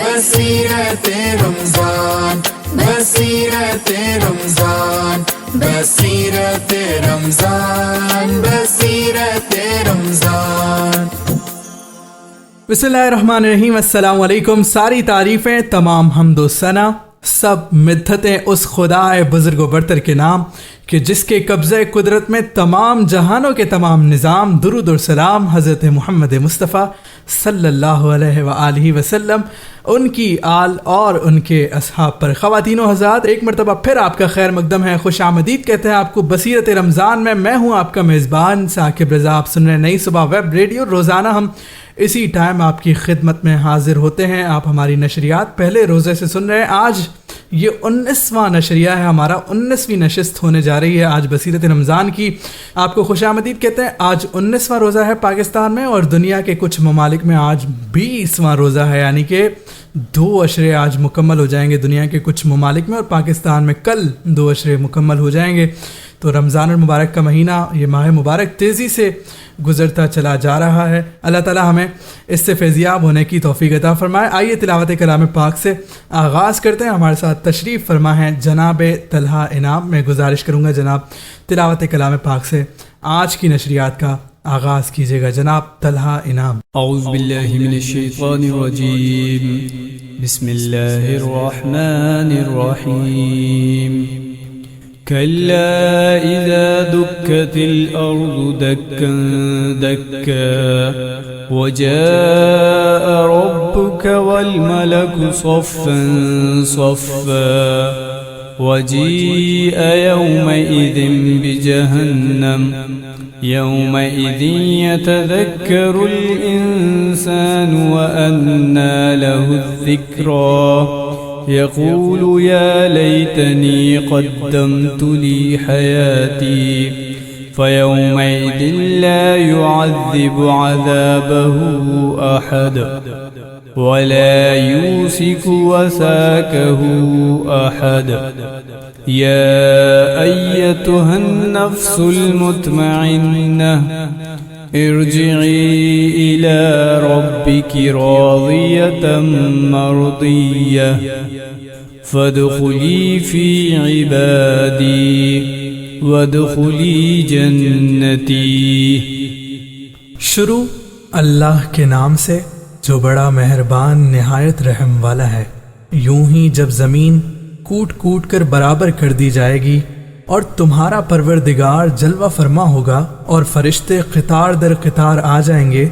بصیرت رمضان، بصیرت رمضان، بصیرت رمضان، بصیرت رمضان۔ بسم اللہ الرحمن الرحیم۔ السلام علیکم۔ ساری تعریفیں، تمام حمد و ثنا، سب مدحتیں اس خدائے بزرگ و برتر کے نام کہ جس کے قبضہ قدرت میں تمام جہانوں کے تمام نظام۔ درود و سلام حضرت محمد مصطفیٰ صلی اللہ علیہ وآلہ وسلم، ان کی آل اور ان کے اصحاب پر۔ خواتین و حضرات، ایک مرتبہ پھر آپ کا خیر مقدم ہے، خوش آمدید کہتے ہیں آپ کو بصیرت رمضان میں ہوں آپ کا میزبان ثاقب رضا۔ آپ سن رہے ہیں نئی صبح ویب ریڈیو۔ روزانہ ہم اسی ٹائم آپ کی خدمت میں حاضر ہوتے ہیں۔ آپ ہماری نشریات پہلے روزے سے سن رہے ہیں۔ آج یہ 19واں نشریہ ہے ہمارا، 19ویں نشست ہونے جا رہی ہے آج بصیرت رمضان کی۔ آپ کو خوش آمدید کہتے ہیں۔ آج 19واں روزہ ہے پاکستان میں، اور دنیا کے کچھ ممالک میں آج 20واں روزہ ہے، یعنی کہ 2 عشرے آج مکمل ہو جائیں گے دنیا کے کچھ ممالک میں، اور پاکستان میں کل 2 عشرے مکمل ہو جائیں گے۔ تو رمضان المبارک کا مہینہ، یہ ماہ مبارک تیزی سے گزرتا چلا جا رہا ہے۔ اللہ تعالی ہمیں اس سے فیضیاب ہونے کی توفیق عطا فرمائے۔ آئیے تلاوت کلام پاک سے آغاز کرتے ہیں۔ ہمارے ساتھ تشریف فرما ہیں جناب طلحہ انعام۔ میں گزارش کروں گا جناب تلاوت کلام پاک سے آج کی نشریات کا آغاز کیجیے گا۔ جناب طلحہ انعام۔ اعوذ باللہ من الشیطان الرجیم، بسم اللہ الرحمن الرحیم۔ كلا إذا دكت الأرض دكا دكا وجاء ربك والملك صفا صفا وجيء يومئذ بجهنم يومئذ يتذكر الإنسان وأنى له الذكرى يقول يا ليتني قدمت لي حياتي فيومئذ لا يعذب عذابه أحد ولا يوثق وثاقه أحد يا أيتها النفس المطمئنة ارجعي إلى ربك راضية مرضية فادخلي في عبادي وادخلي جنتي۔ شروع اللہ کے نام سے جو بڑا مہربان نہایت رحم والا ہے۔ یوں ہی جب زمین کوٹ کوٹ کر برابر کر دی جائے گی اور تمہارا پروردگار جلوہ فرما ہوگا، اور فرشتے قطار در قطار آ جائیں گے،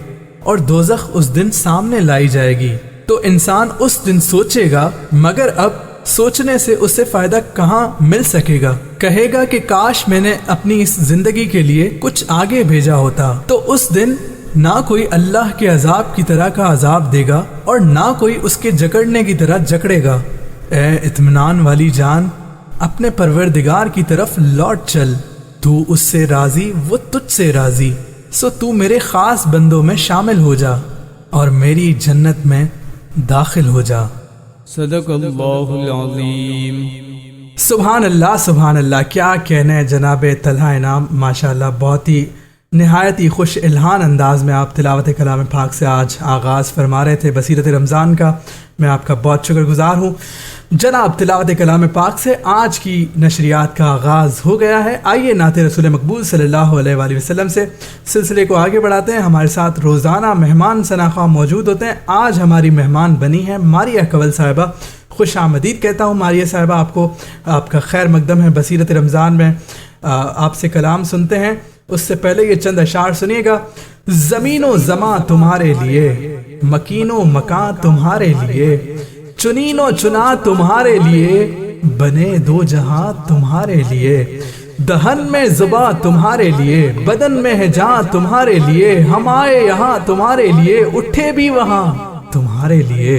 اور دوزخ اس دن سامنے لائی جائے گی، تو انسان اس دن سوچے گا، مگر اب سوچنے سے اسے فائدہ کہاں مل سکے گا۔ کہے گا کہ کاش میں نے اپنی اس زندگی کے لیے کچھ آگے بھیجا ہوتا۔ تو اس دن نہ کوئی اللہ کے عذاب کی طرح کا عذاب دے گا، اور نہ کوئی اس کے جکڑنے کی طرح جکڑے گا۔ اے اطمینان والی جان، اپنے پروردگار کی طرف لوٹ چل، تو اس سے راضی، وہ تجھ سے راضی، سو تو میرے خاص بندوں میں شامل ہو جا اور میری جنت میں داخل ہو جا۔ صدق اللہ العظیم۔ سبحان اللہ، سبحان اللہ۔ کیا کہنا ہے جناب طلحہ انعام، ماشاءاللہ بہت ہی نہایت ہی خوش الہان انداز میں آپ تلاوت کلام پاک سے آج آغاز فرما رہے تھے بصیرت رمضان کا۔ میں آپ کا بہت شکر گزار ہوں۔ جناب تلاوت کلام پاک سے آج کی نشریات کا آغاز ہو گیا ہے۔ آئیے نعت رسول مقبول صلی اللہ علیہ وآلہ وسلم سے سلسلے کو آگے بڑھاتے ہیں۔ ہمارے ساتھ روزانہ مہمان شناخواہ موجود ہوتے ہیں۔ آج ہماری مہمان بنی ہیں ماریہ کنول صاحبہ۔ خوش آمدید کہتا ہوں ماریہ صاحبہ آپ کو، آپ کا خیر مقدم ہے بصیرت رمضان میں۔ آپ سے کلام سنتے ہیں، اس سے پہلے یہ چند اشعار سنیے گا۔ زمین و زماں تمہارے لیے، مکین و مکان تمہارے لیے، چنین و چنا تمہارے لیے، بنے 2 جہاں تمہارے لیے، دہن میں زباں تمہارے لیے، بدن میں ہے جاں تمہارے لیے، ہم آئے یہاں تمہارے لیے، اٹھے بھی وہاں تمہارے لیے،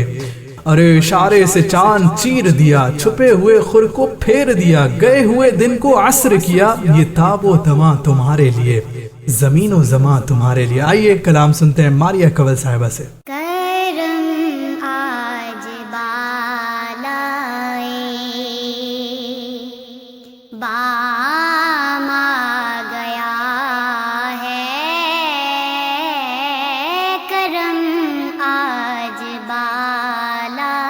ارے اشارے سے چاند چیر دیا، چھپے ہوئے خور کو پھیر دیا، گئے ہوئے دن کو عصر کیا، یہ تاب و تماں تمہارے لیے، زمین و زماں تمہارے لیے۔ آئیے کلام سنتے ہیں ماریہ کنول صاحبہ سے۔ کرم آج بالائے بام آ گیا ہے، کرم آج بالائے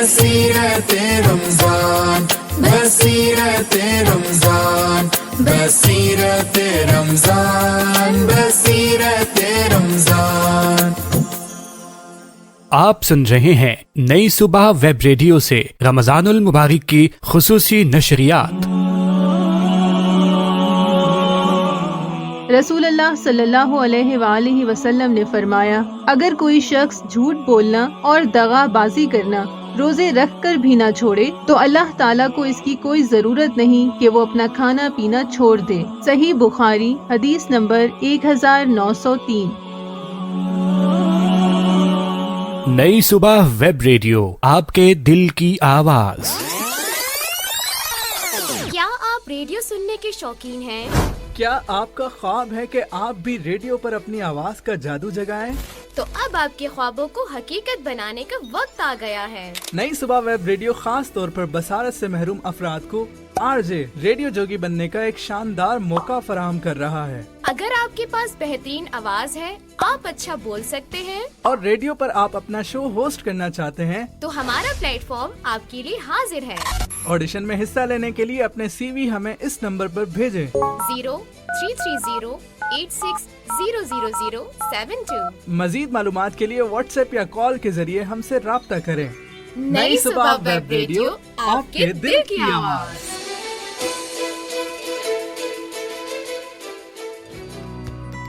بصیرت رمضان بصیرت رمضان بصیرت رمضان بصیرت رمضان. آپ سن رہے ہیں نئی صبح ویب ریڈیو سے رمضان المبارک کی خصوصی نشریات. رسول اللہ صلی اللہ علیہ وآلہ وسلم نے فرمایا، اگر کوئی شخص جھوٹ بولنا اور دغا بازی کرنا روزے رکھ کر بھی نہ چھوڑے تو اللہ تعالیٰ کو اس کی کوئی ضرورت نہیں کہ وہ اپنا کھانا پینا چھوڑ دے. صحیح بخاری حدیث نمبر 1903. نئی صبح ویب ریڈیو، آپ کے دل کی آواز. کیا آپ ریڈیو سننے کے شوقین ہیں؟ کیا آپ کا خواب ہے کہ آپ بھی ریڈیو پر اپنی آواز کا جادو جگائیں؟ تو اب آپ کے خوابوں کو حقیقت بنانے کا وقت آ گیا ہے. نئی صبح ویب ریڈیو خاص طور پر بصارت سے محروم افراد کو RJ ریڈیو جوگی بننے کا ایک شاندار موقع فراہم کر رہا ہے. اگر آپ کے پاس بہترین آواز ہے، آپ اچھا بول سکتے ہیں اور ریڈیو پر آپ اپنا شو ہوسٹ کرنا چاہتے ہیں تو ہمارا پلیٹ فارم آپ کے لیے حاضر ہے. آڈیشن میں حصہ لینے کے لیے اپنے CV ہمیں اس نمبر پر بھیجیں 033086000072. مزید معلومات کے لیے واٹس ایپ یا کال کے ذریعے ہم سے رابطہ کریں. نئی صبح ویب ریڈیو، آپ کے دل کی آواز.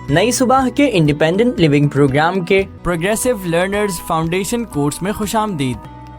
نئی صبح کے انڈیپینڈنٹ لیونگ پروگرام کے پروگریسو لرنرز فاؤنڈیشن کورس میں خوش آمدید.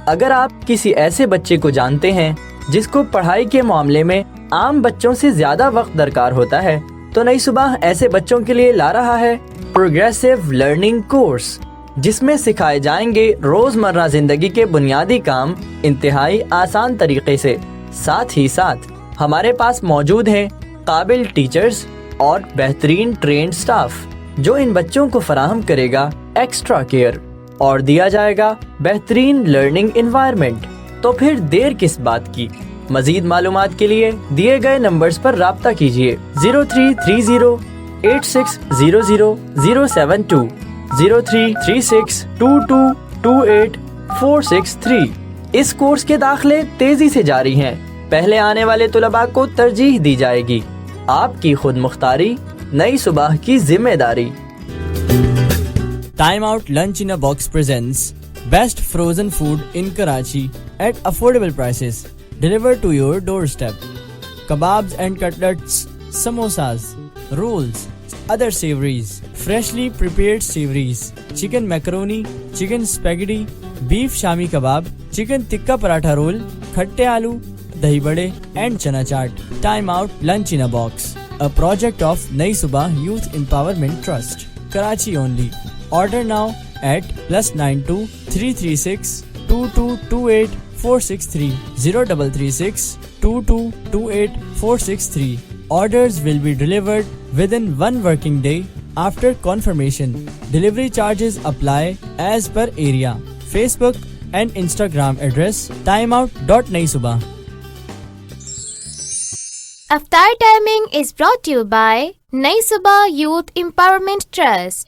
اگر آپ کسی ایسے بچے کو جانتے ہیں جس کو پڑھائی کے معاملے میں عام بچوں سے زیادہ وقت درکار ہوتا ہے تو نئی صبح ایسے بچوں کے لیے لا رہا ہے پروگریسو لرننگ کورس، جس میں سکھائے جائیں گے روزمرہ زندگی کے بنیادی کام انتہائی آسان طریقے سے. ساتھ ہی ساتھ ہمارے پاس موجود ہیں قابل ٹیچرز اور بہترین ٹرینڈ سٹاف جو ان بچوں کو فراہم کرے گا ایکسٹرا کیئر اور دیا جائے گا بہترین لرننگ انوائرمنٹ. تو پھر دیر کس بات کی؟ مزید معلومات کے لیے دیے گئے نمبرز پر رابطہ کیجیے 033086000072 0336222846 اس کورس کے داخلے تیزی سے جاری ہیں. پہلے آنے والے طلباء کو ترجیح دی جائے گی. آپ کی خود مختاری، نئی صبح کی ذمہ داری. Time out lunch in a box presents best frozen food in Karachi at affordable prices delivered to your doorstep. Kebabs and cutlets, samosas, rolls, other savories, freshly prepared savories, chicken macaroni, chicken spaghetti, beef shami kebab, chicken tikka paratha roll, khatte aloo, dahi bade and chana chaat. Time out lunch in a box, a project of Nai Subah Youth Empowerment Trust, Karachi only. Order now at +92 336 2228 463 0336 2228 463. Orders will be delivered within 1 working day after confirmation. Delivery charges apply as per area. Facebook and Instagram address timeout.naisubah. افطار timing is brought to you by نئی Subah youth empowerment trust.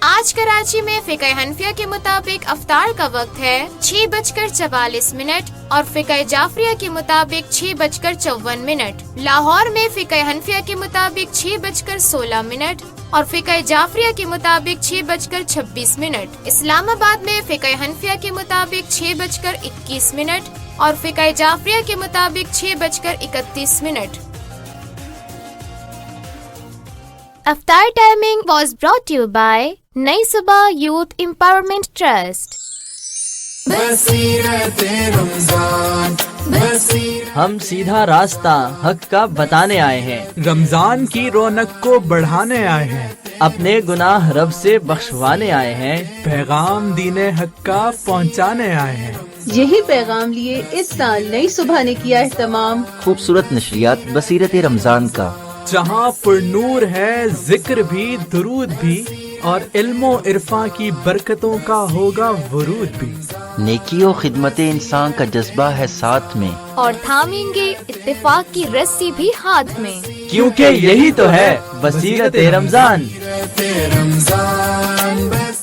آج کراچی میں فقہ حنفیہ کے مطابق افطار کا وقت ہے 6:44 اور فقہ جعفریہ کے مطابق 6:54. لاہور میں فقہ حنفیہ کے مطابق 6:16 اور فقہ جعفریہ کے مطابق 6:26. اسلام آباد میں فقہ حنفیہ کے مطابق 6:21 اور فقہ جعفریہ کے مطابق 6:31. افطار timing was brought to you by نئی صبح یوتھ امپاورمنٹ ٹرسٹ. بصیرت رمضان ہم سیدھا راستہ حق کا بتانے آئے ہیں، رمضان کی رونق کو بڑھانے آئے ہیں، اپنے گناہ رب سے بخشوانے آئے ہیں، پیغام دین حق کا پہنچانے آئے ہیں. یہی پیغام لیے اس سال نئی صبح نے کیا اہتمام خوبصورت نشریات بصیرت رمضان کا، جہاں پر نور ہے ذکر بھی درود بھی اور علم و عرفاں کی برکتوں کا ہوگا ورود بھی. نیکی و خدمت انسان کا جذبہ ہے ساتھ میں، اور تھامیں گے اتفاق کی رسی بھی ہاتھ میں، کیونکہ یہی تو ہے بصیرت رمضان.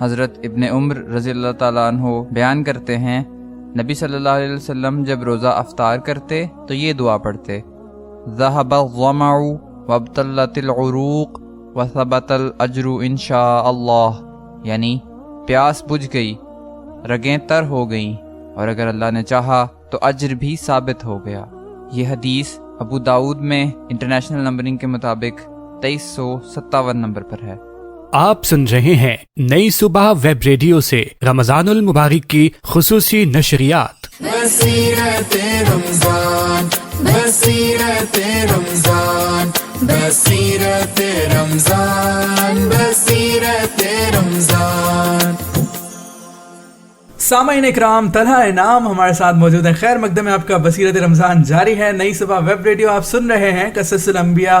حضرت ابن عمر رضی اللہ تعالیٰ عنہ بیان کرتے ہیں نبی صلی اللہ علیہ وسلم جب روزہ افطار کرتے تو یہ دعا پڑھتے ذهب الظمع وابتلت العروق وثبت الاجر ان شاء اللہ، یعنی پیاس بجھ گئی، رگیں تر ہو گئیں، اور اگر اللہ نے چاہا تو اجر بھی ثابت ہو گیا۔ یہ حدیث ابو داؤد میں انٹرنیشنل نمبرنگ کے مطابق 2357 نمبر پر ہے۔ آپ سن رہے ہیں نئی صبح ویب ریڈیو سے رمضان المبارک کی خصوصی نشریات۔ بصیرت رمضان، بصیرت رمضان، بصیرت رمضان، بصیرت رمضان۔ سامعین اکرام، طلحہ انعام ہمارے ساتھ موجود ہیں۔ خیر مقدم میں آپ کا بصیرت رمضان جاری ہے۔ نئی صبح ویب ریڈیو آپ سن رہے ہیں۔ قصص الانبیاء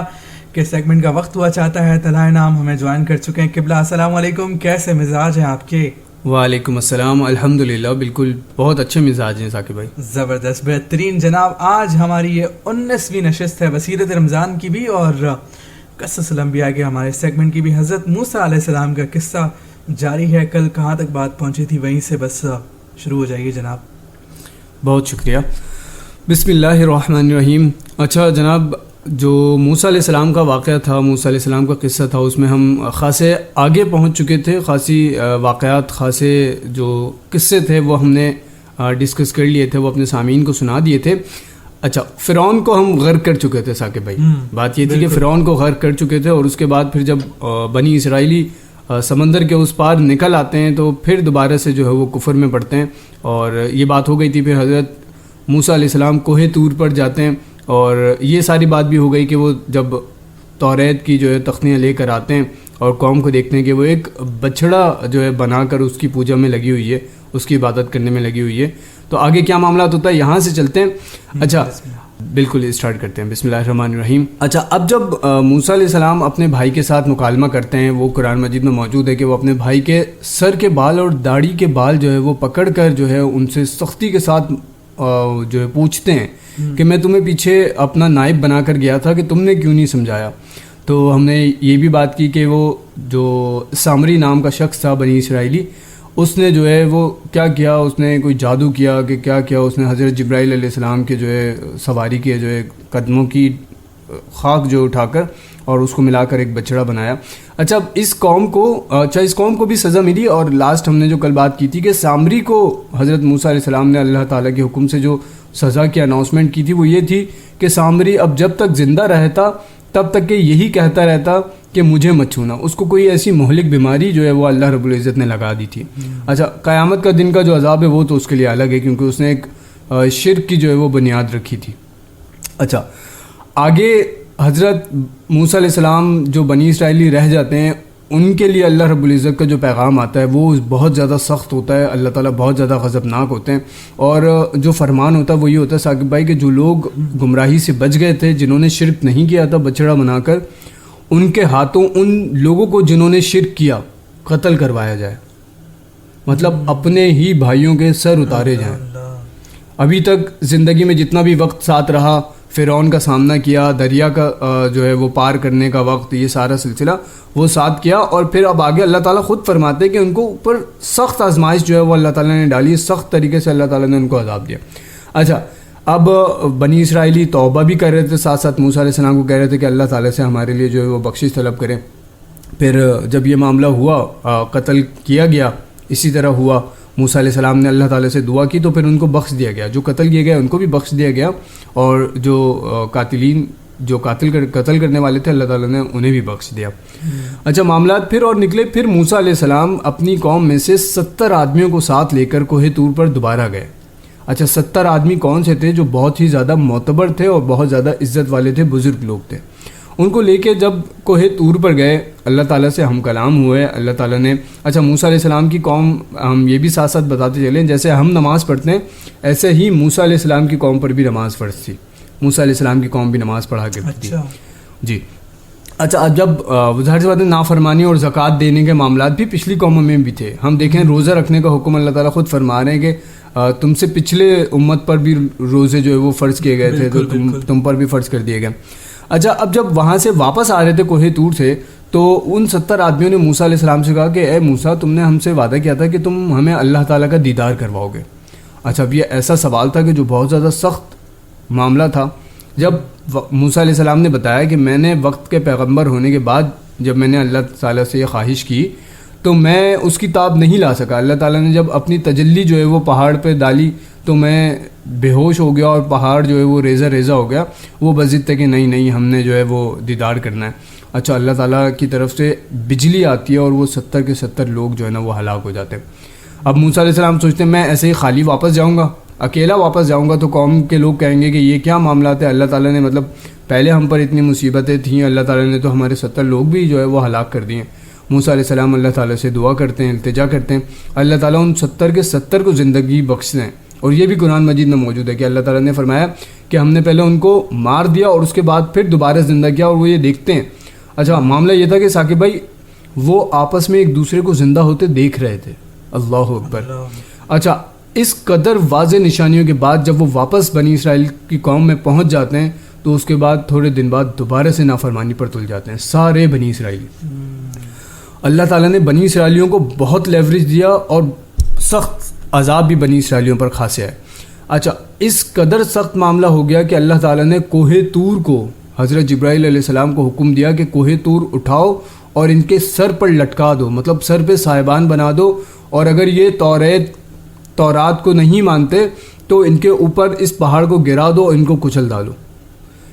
کے سیگمنٹ کا وقت ہوا چاہتا ہے۔ طلحہ انعام ہمیں جوائن کر چکے ہیں۔ قبلہ السلام علیکم، کیسے مزاج ہیں آپ کے؟ وعلیکم السلام، الحمدللہ بالکل بہت اچھے مزاج ہیں ثاقب بھائی۔ زبردست، بہترین جناب۔ آج ہماری یہ 19ویں نشست ہے بصیرت رمضان کی بھی، اور قصص الانبیاء کے ہمارے سیگمنٹ کی بھی۔ حضرت موسیٰ علیہ السلام کا قصہ جاری ہے۔ کل کہاں تک بات پہنچی تھی وہیں سے بس شروع ہو جائیے جناب۔ بہت شکریہ۔ بسم اللہ الرحمن الرحیم۔ اچھا جناب، جو موسیٰ علیہ السلام کا واقعہ تھا، موسیٰ علیہ السلام کا قصہ تھا، اس میں ہم خاصے آگے پہنچ چکے تھے۔ خاصی واقعات، خاصے جو قصے تھے وہ ہم نے ڈسکس کر لیے تھے، وہ اپنے سامعین کو سنا دیے تھے۔ اچھا، فرعون کو ہم غرق کر چکے تھے ثاقب بھائی۔ بات یہ تھی کہ فرعون کو غرق کر چکے تھے، اور اس کے بعد پھر جب بنی اسرائیلی سمندر کے اس پار نکل آتے ہیں تو پھر دوبارہ سے جو ہے وہ کفر میں پڑتے ہیں، اور یہ بات ہو گئی تھی۔ پھر حضرت موسیٰ علیہ السلام کوہ طور پر جاتے ہیں، اور یہ ساری بات بھی ہو گئی کہ وہ جب توریت کی جو ہے تختیاں لے کر آتے ہیں اور قوم کو دیکھتے ہیں کہ وہ ایک بچھڑا جو ہے بنا کر اس کی پوجا میں لگی ہوئی ہے، اس کی عبادت کرنے میں لگی ہوئی ہے۔ تو آگے کیا معاملات ہوتا ہے یہاں سے چلتے ہیں۔ اچھا بالکل اسٹارٹ کرتے ہیں۔ بسم اللہ الرحمن الرحیم۔ اچھا، اب جب موسیٰ علیہ السلام اپنے بھائی کے ساتھ مکالمہ کرتے ہیں، وہ قرآن مجید میں موجود ہے کہ وہ اپنے بھائی کے سر کے بال اور داڑھی کے بال جو ہے وہ پکڑ کر جو ہے ان سے سختی کے ساتھ جو ہے پوچھتے ہیں کہ میں تمہیں پیچھے اپنا نائب بنا کر گیا تھا کہ تم نے کیوں نہیں سمجھایا۔ تو ہم نے یہ بھی بات کی کہ وہ جو سامری نام کا شخص تھا بنی اسرائیلی، اس نے جو ہے وہ کیا کیا، اس نے کوئی جادو کیا کہ کیا کیا، اس نے حضرت جبرائیل علیہ السلام کے جو ہے سواری کے جو ہے قدموں کی خاک جو اٹھا کر اور اس کو ملا کر ایک بچڑا بنایا۔ اچھا، اس قوم کو بھی سزا ملی، اور لاسٹ ہم نے جو کل بات کی تھی کہ سامری کو حضرت موسیٰ علیہ السلام نے اللہ تعالیٰ کے حکم سے جو سزا کی اناؤنسمنٹ کی تھی وہ یہ تھی کہ سامری اب جب تک زندہ رہتا تب تک کہ یہی کہتا رہتا کہ مجھے مت چھونا۔ اس کو کوئی ایسی مہلک بیماری جو ہے وہ اللہ رب العزت نے لگا دی تھی۔ اچھا، قیامت کا دن کا جو عذاب ہے وہ تو اس کے لیے الگ ہے، کیونکہ اس نے ایک شرک کی جو ہے وہ بنیاد رکھی تھی۔ اچھا، آگے حضرت موسیٰ علیہ السلام جو بنی اسرائیلی رہ جاتے ہیں، ان کے لیے اللہ رب العزت کا جو پیغام آتا ہے وہ بہت زیادہ سخت ہوتا ہے۔ اللہ تعالیٰ بہت زیادہ غضبناک ہوتے ہیں، اور جو فرمان ہوتا ہے وہ یہ ہوتا ہے ثاقب بھائی کہ جو لوگ گمراہی سے بچ گئے تھے، جنہوں نے شرک نہیں کیا تھا بچڑا بنا کر، ان کے ہاتھوں ان لوگوں کو جنہوں نے شرک کیا قتل کروایا جائے، مطلب اپنے ہی بھائیوں کے سر اتارے جائیں۔ ابھی تک زندگی میں جتنا بھی وقت ساتھ رہا، فرعون کا سامنا کیا، دریا کا جو ہے وہ پار کرنے کا وقت، یہ سارا سلسلہ وہ ساتھ کیا، اور پھر اب آگے اللہ تعالیٰ خود فرماتے ہیں کہ ان کو اوپر سخت آزمائش جو ہے وہ اللہ تعالیٰ نے ڈالی، سخت طریقے سے اللہ تعالیٰ نے ان کو عذاب دیا۔ اچھا، اب بنی اسرائیلی توبہ بھی کر رہے تھے، ساتھ ساتھ موسیٰ علیہ السلام کو کہہ رہے تھے کہ اللہ تعالیٰ سے ہمارے لیے جو ہے وہ بخشش طلب کریں۔ پھر جب یہ معاملہ ہوا، قتل کیا گیا، اسی طرح ہوا، موسیٰ علیہ السلام نے اللہ تعالیٰ سے دعا کی تو پھر ان کو بخش دیا گیا، جو قتل کیے گئے ان کو بھی بخش دیا گیا، اور جو قاتلین جو قتل کرنے والے تھے اللہ تعالیٰ نے انہیں بھی بخش دیا۔ اچھا، معاملات پھر اور نکلے۔ پھر موسیٰ علیہ السلام اپنی قوم میں سے 70 آدمیوں کو ساتھ لے کر کوہ طور پر دوبارہ گئے۔ اچھا، 70 آدمی کون سے تھے؟ جو بہت ہی زیادہ معتبر تھے اور بہت زیادہ عزت والے تھے، بزرگ لوگ تھے۔ ان کو لے کے جب کوہ طور پر گئے، اللہ تعالیٰ سے ہم کلام ہوئے۔ اللہ تعالیٰ نے اچھا موسیٰ علیہ السلام کی قوم، ہم یہ بھی ساتھ ساتھ بتاتے چلیں، جیسے ہم نماز پڑھتے ہیں ایسے ہی موسیٰ علیہ السلام کی قوم پر بھی نماز فرض تھی۔ موسیٰ علیہ السلام کی قوم بھی نماز پڑھا کرتی تھی۔ جی، اچھا اب جب ظاہر سی بات ہے نافرمانی اور زکوٰۃ دینے کے معاملات بھی پچھلی قوموں میں بھی تھے. ہم دیکھیں روزہ رکھنے کا حکم اللہ تعالیٰ خود فرما رہے ہیں کہ تم سے پچھلے امت پر بھی روزے جو ہے وہ فرض کیے گئے تھے, تو تم پر بھی فرض کر دیے گئے. اچھا اب جب وہاں سے واپس آ رہے تھے کوہ طور سے, تو ان 70 آدمیوں نے موسیٰ علیہ السلام سے کہا کہ اے موسیٰ, تم نے ہم سے وعدہ کیا تھا کہ تم ہمیں اللہ تعالیٰ کا دیدار کرواؤ گے. اچھا اب یہ ایسا سوال تھا کہ جو بہت زیادہ سخت معاملہ تھا. جب موسیٰ علیہ السلام نے بتایا کہ میں نے وقت کے پیغمبر ہونے کے بعد جب میں نے اللہ تعالیٰ سے یہ خواہش کی تو میں اس کی تاب نہیں لا سکا. اللہ تعالیٰ نے جب اپنی تجلی جو ہے وہ پہاڑ پہ ڈالی تو میں بے ہوش ہو گیا اور پہاڑ جو ہے وہ ریزہ ریزہ ہو گیا. وہ بضد تھے کہ نہیں ہم نے جو ہے وہ دیدار کرنا ہے. اچھا اللہ تعالیٰ کی طرف سے بجلی آتی ہے اور وہ 70 کے 70 لوگ جو ہے نا وہ ہلاک ہو جاتے ہیں. اب موسیٰ علیہ السلام سوچتے ہیں میں ایسے ہی خالی واپس جاؤں گا, اکیلا واپس جاؤں گا تو قوم کے لوگ کہیں گے کہ یہ کیا معاملات ہے. اللہ تعالیٰ نے مطلب پہلے ہم پر اتنی مصیبتیں تھیں, اللہ تعالیٰ نے تو ہمارے 70 لوگ بھی جو ہے وہ ہلاک کر دیے. موسیٰ علیہ السلام اللہ تعالیٰ سے دعا کرتے ہیں, التجا کرتے ہیں, اللہ تعالیٰ ان 70 کے 70 کو زندگی بخش دیں. اور یہ بھی قرآن مجید میں موجود ہے کہ اللہ تعالیٰ نے فرمایا کہ ہم نے پہلے ان کو مار دیا اور اس کے بعد پھر دوبارہ زندہ کیا, اور وہ یہ دیکھتے ہیں. اچھا معاملہ یہ تھا کہ ثاقب بھائی وہ آپس میں ایک دوسرے کو زندہ ہوتے دیکھ رہے تھے. اللہ اکبر. اچھا اس قدر واضح نشانیوں کے بعد جب وہ واپس بنی اسرائیل کی قوم میں پہنچ جاتے ہیں تو اس کے بعد تھوڑے دن بعد دوبارہ سے نافرمانی پر تل جاتے ہیں سارے بنی اسرائیلی. اللہ تعالیٰ نے بنی اسرائیلیوں کو بہت لیوریج دیا اور سخت عذاب بھی بنی اسرائیلیوں پر خاصے ہے. اچھا اس قدر سخت معاملہ ہو گیا کہ اللہ تعالیٰ نے کوہ طور کو حضرت جبرائیل علیہ السلام کو حکم دیا کہ کوہ طور اٹھاؤ اور ان کے سر پر لٹکا دو, مطلب سر پہ صاحبان بنا دو, اور اگر یہ تورات کو نہیں مانتے تو ان کے اوپر اس پہاڑ کو گرا دو اور ان کو کچل ڈالو.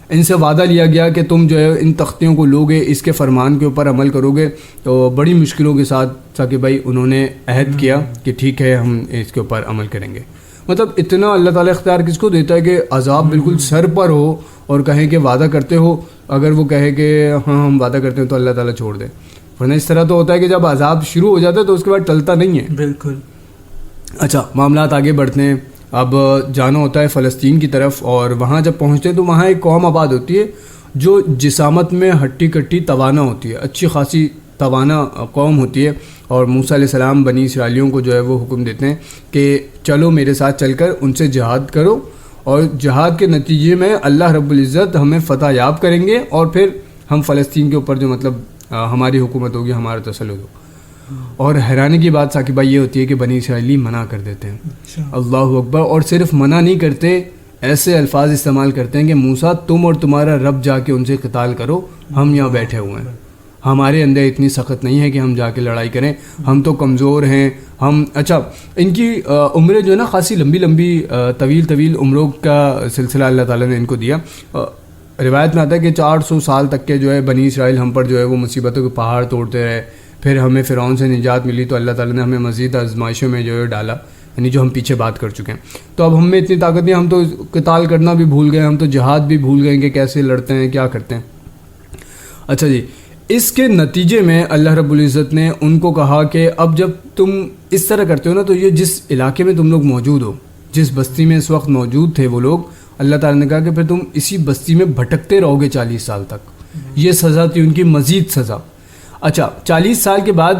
ان سے وعدہ لیا گیا کہ تم جو ہے ان تختیوں کو لوگے, اس کے فرمان کے اوپر عمل کرو گے. تو بڑی مشکلوں کے ساتھ ثاقب بھائی انہوں نے عہد کیا کہ ٹھیک ہے ہم اس کے اوپر عمل کریں گے. مطلب اتنا اللہ تعالیٰ اختیار کس کو دیتا ہے کہ عذاب بالکل سر پر ہو اور کہیں کہ وعدہ کرتے ہو, اگر وہ کہے کہ ہاں ہم وعدہ کرتے ہیں تو اللہ تعالیٰ چھوڑ دے. ورنہ اس طرح تو ہوتا ہے کہ جب عذاب شروع ہو جاتا ہے تو اس کے بعد ٹلتا نہیں ہے. بالکل. اچھا معاملات آگے بڑھتے ہیں. اب جانا ہوتا ہے فلسطین کی طرف, اور وہاں جب پہنچتے ہیں تو وہاں ایک قوم آباد ہوتی ہے جو جسامت میں ہٹی کٹی توانا ہوتی ہے, اچھی خاصی توانا قوم ہوتی ہے. اور موسیٰ علیہ السلام بنی اسرائیلیوں کو جو ہے وہ حکم دیتے ہیں کہ چلو میرے ساتھ چل کر ان سے جہاد کرو, اور جہاد کے نتیجے میں اللہ رب العزت ہمیں فتح یاب کریں گے, اور پھر ہم فلسطین کے اوپر جو مطلب ہماری حکومت ہوگی, ہمارا تسلط ہو. اور حیرانی کی بات ثاقب بھائی یہ ہوتی ہے کہ بنی اسرائیلی منع کر دیتے ہیں. اللہ اکبر. اور صرف منع نہیں کرتے, ایسے الفاظ استعمال کرتے ہیں کہ موسیٰ تم اور تمہارا رب جا کے ان سے قتال کرو, ہم یہاں بیٹھے ہوئے ہیں, ہمارے اندر اتنی سخت نہیں ہے کہ ہم جا کے لڑائی کریں, ہم تو کمزور ہیں ہم. اچھا ان کی عمریں جو ہے نا خاصی لمبی لمبی طویل عمروں کا سلسلہ اللہ تعالیٰ نے ان کو دیا. روایت میں آتا ہے کہ 400 سال تک کے جو ہے بنی اسرائیل ہم پر جو ہے وہ مصیبتوں کے پہاڑ توڑتے رہے. پھر ہمیں فرعون سے نجات ملی تو اللہ تعالیٰ نے ہمیں مزید آزمائشوں میں جو ہے ڈالا, یعنی جو ہم پیچھے بات کر چکے ہیں. تو اب ہم میں اتنی طاقت نہیں, ہم تو قتال کرنا بھی بھول گئے, ہم تو جہاد بھی بھول گئے کہ کیسے لڑتے ہیں کیا کرتے ہیں. اچھا جی, اس کے نتیجے میں اللہ رب العزت نے ان کو کہا کہ اب جب تم اس طرح کرتے ہو نا, تو یہ جس علاقے میں تم لوگ موجود ہو, جس بستی میں اس وقت موجود تھے وہ لوگ, اللہ تعالیٰ نے کہا کہ پھر تم اسی بستی میں بھٹکتے رہو گے 40 سال تک. یہ سزا تھی ان کی, مزید سزا. اچھا 40 سال کے بعد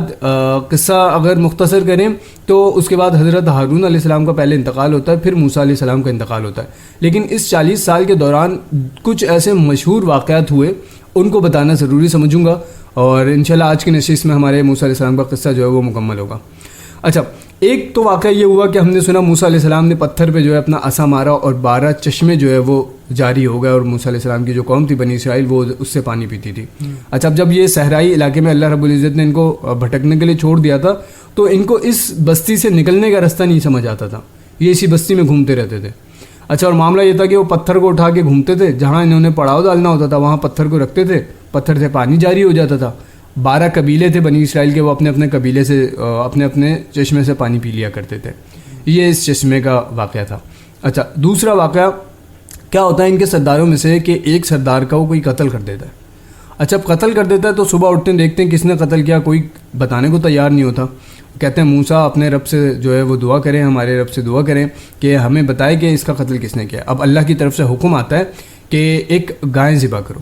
قصہ اگر مختصر کریں تو اس کے بعد حضرت ہارون علیہ السلام کا پہلے انتقال ہوتا ہے, پھر موسیٰ علیہ السلام کا انتقال ہوتا ہے. لیکن اس 40 سال کے دوران کچھ ایسے مشہور واقعات ہوئے, ان کو بتانا ضروری سمجھوں گا, اور انشاءاللہ آج کی نشست میں ہمارے موسیٰ علیہ السلام کا قصہ جو ہے وہ مکمل ہوگا. اچھا ایک تو واقعہ یہ ہوا کہ ہم نے سنا موسیٰ علیہ السلام نے پتھر پہ جو ہے اپنا عصا مارا اور 12 چشمے جو ہے وہ جاری ہو گئے, اور موسیٰ علیہ السلام کی جو قوم تھی بنی اسرائیل وہ اس سے پانی پیتی تھی. اچھا اب جب یہ صحرائی علاقے میں اللہ رب العزت نے ان کو بھٹکنے کے لیے چھوڑ دیا تھا تو ان کو اس بستی سے نکلنے کا راستہ نہیں سمجھ آتا تھا, یہ اسی بستی میں گھومتے رہتے تھے. اچھا اور معاملہ یہ تھا کہ وہ پتھر کو اٹھا کے گھومتے تھے, جہاں انہوں نے پڑاؤ ڈالنا ہوتا تھا وہاں پتھر کو رکھتے تھے, پتھر سے پانی جاری ہو جاتا تھا. 12 قبیلے تھے بنی اسرائیل کے, وہ اپنے اپنے قبیلے سے اپنے اپنے چشمے سے پانی پی لیا کرتے تھے. یہ اس چشمے کا واقعہ تھا. اچھا دوسرا واقعہ کیا ہوتا ہے ان کے سرداروں میں سے کہ ایک سردار کا وہ کوئی قتل کر دیتا ہے. اچھا اب قتل کر دیتا ہے تو صبح اٹھتے ہیں دیکھتے ہیں کس نے قتل کیا, کوئی بتانے کو تیار نہیں ہوتا. کہتے ہیں موسیٰ اپنے رب سے جو ہے وہ دعا کریں, ہمارے رب سے دعا کریں کہ ہمیں بتائے کہ اس کا قتل کس نے کیا. اب اللہ کی طرف سے حکم آتا ہے کہ ایک گائے ذبح کرو.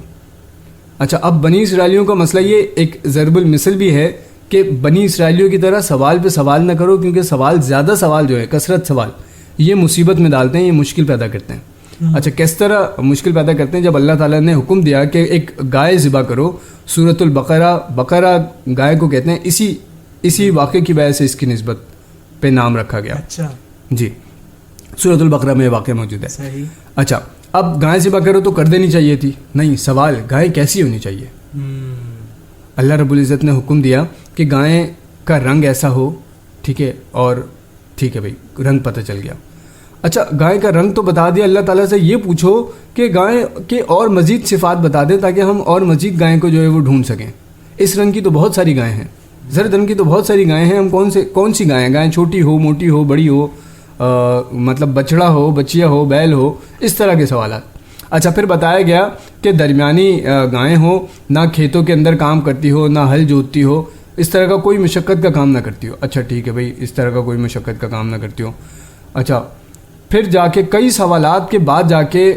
اچھا اب بنی اسرائیلیوں کا مسئلہ یہ ایک ضرب المثل بھی ہے کہ بنی اسرائیلیوں کی طرح سوال پہ سوال نہ کرو، کیونکہ زیادہ سوال جو ہے، کثرت سوال، یہ مصیبت میں ڈالتے ہیں، یہ مشکل پیدا کرتے ہیں. اچھا کس طرح مشکل پیدا کرتے ہیں؟ جب اللہ تعالیٰ نے حکم دیا کہ ایک گائے ذبح کرو، سورۃ البقرہ، بقرہ گائے کو کہتے ہیں، اسی واقعے کی وجہ سے اس کی نسبت پہ نام رکھا گیا. اچھا جی سورۃ البقرہ میں یہ واقعہ موجود ہے. صحیح. اچھا اب گائے ذبح کرو تو کر دینی چاہیے تھی، نہیں، سوال گائے کیسی ہونی چاہیے؟ اللہ رب العزت نے حکم دیا کہ گائے کا رنگ ایسا ہو، ٹھیک ہے، اور ٹھیک ہے بھائی رنگ پتہ چل گیا. اچھا گائے کا رنگ تو بتا دیا، اللہ تعالیٰ سے یہ پوچھو کہ گائے کے اور مزید صفات بتا دیں تاکہ ہم اور مزید گائے کو جو ہے وہ ڈھونڈ سکیں. اس رنگ کی تو بہت ساری گائے ہیں، زرد رنگ کی تو بہت ساری گائے ہیں، ہم کون سی گائیں؟ گائیں چھوٹی ہو، موٹی ہو، بڑی ہو، مطلب بچڑا ہو، بچیا ہو، بیل ہو، اس طرح کے سوالات. اچھا پھر بتایا گیا کہ درمیانی گائیں ہو، نہ کھیتوں کے اندر کام کرتی ہو، نہ ہل جوتتی ہو، اس طرح کا کوئی مشقت کا کام نہ کرتی ہو. اچھا ٹھیک ہے بھائی، اس طرح کا کوئی مشقت کا کام نہ کرتی ہو. اچھا پھر جا کے کئی سوالات کے بعد جا کے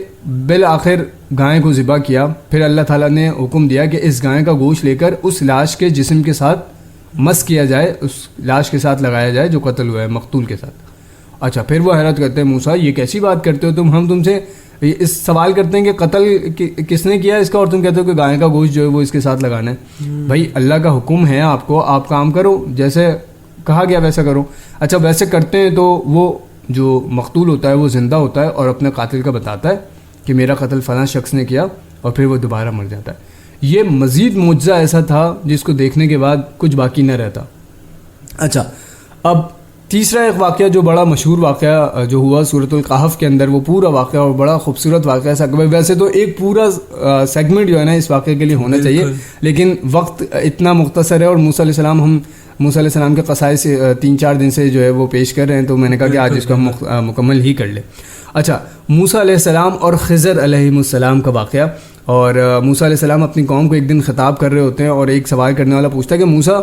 بالآخر گائے کو ذبح کیا. پھر اللہ تعالیٰ نے حکم دیا کہ اس گائے کا گوشت لے کر اس لاش کے جسم کے ساتھ مس کیا جائے، اس لاش کے ساتھ لگایا جائے جو قتل ہوا ہے، مقتول کے ساتھ. اچھا پھر وہ حیرت کرتے ہیں، موسیٰ یہ کیسی بات کرتے ہو تم، ہم تم سے اس سوال کرتے ہیں کہ قتل کس نے کیا اس کا، اور تم کہتے ہو کہ گائے کا گوشت جو ہے وہ اس کے ساتھ لگانا ہے. بھائی اللہ کا حکم ہے آپ کو، آپ کام کرو، جیسے کہا گیا ویسا کرو. اچھا ویسے کرتے ہیں تو وہ جو مقتول ہوتا ہے وہ زندہ ہوتا ہے اور اپنے قاتل کا بتاتا ہے کہ میرا قتل فلاں شخص نے کیا، اور پھر وہ دوبارہ مر جاتا ہے. یہ مزید معجزہ ایسا تھا جس کو دیکھنے کے بعد کچھ باقی نہ رہتا. اچھا اب تیسرا ایک واقعہ جو بڑا مشہور واقعہ جو ہوا سورۃ القحف کے اندر، وہ پورا واقعہ اور بڑا خوبصورت واقعہ ہے. ویسے تو ایک پورا سیگمنٹ جو ہے نا اس واقعے کے لیے ہونا چاہیے، لیکن وقت اتنا مختصر ہے، اور موسیٰ علیہ السلام کے قصائص 3-4 دن سے جو ہے وہ پیش کر رہے ہیں، تو میں نے کہا کہ آج اس کو ہم مکمل ہی کر لیں. اچھا موسیٰ علیہ السلام اور خضر علیہ السلام کا واقعہ. اور موسیٰ علیہ السلام اپنی قوم کو ایک دن خطاب کر رہے ہوتے ہیں، اور ایک سوال کرنے والا پوچھتا ہے کہ موسیٰ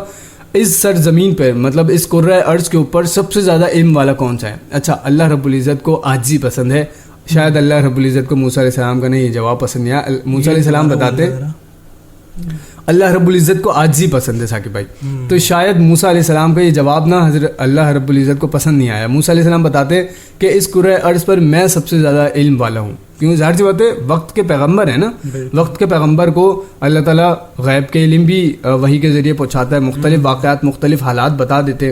اس سرزمین پہ، مطلب اس کرۂ ارض کے اوپر سب سے زیادہ علم والا کون سا ہے؟ اچھا اللہ رب العزت کو عاجزی پسند ہے. شاید اللہ رب العزت کو موسیٰ علیہ السلام کا نہیں یہ جواب پسند نہیں آیا. موسیٰ علیہ السلام بتاتے اللہ رب العزت کو عاجزی پسند ہے ثاقب بھائی، تو شاید موسیٰ علیہ السلام کا یہ جواب نہ حضرت اللہ رب العزت کو پسند نہیں آیا. موسیٰ علیہ السلام بتاتے کہ اس کرۂ ارض پر میں سب سے زیادہ علم والا ہوں، کیوں ظاہر سی بات ہے وقت کے پیغمبر ہیں نا، وقت کے پیغمبر کو اللہ تعالیٰ غیب کے علم بھی وحی کے ذریعے پہنچاتا ہے، مختلف واقعات مختلف حالات بتا دیتے.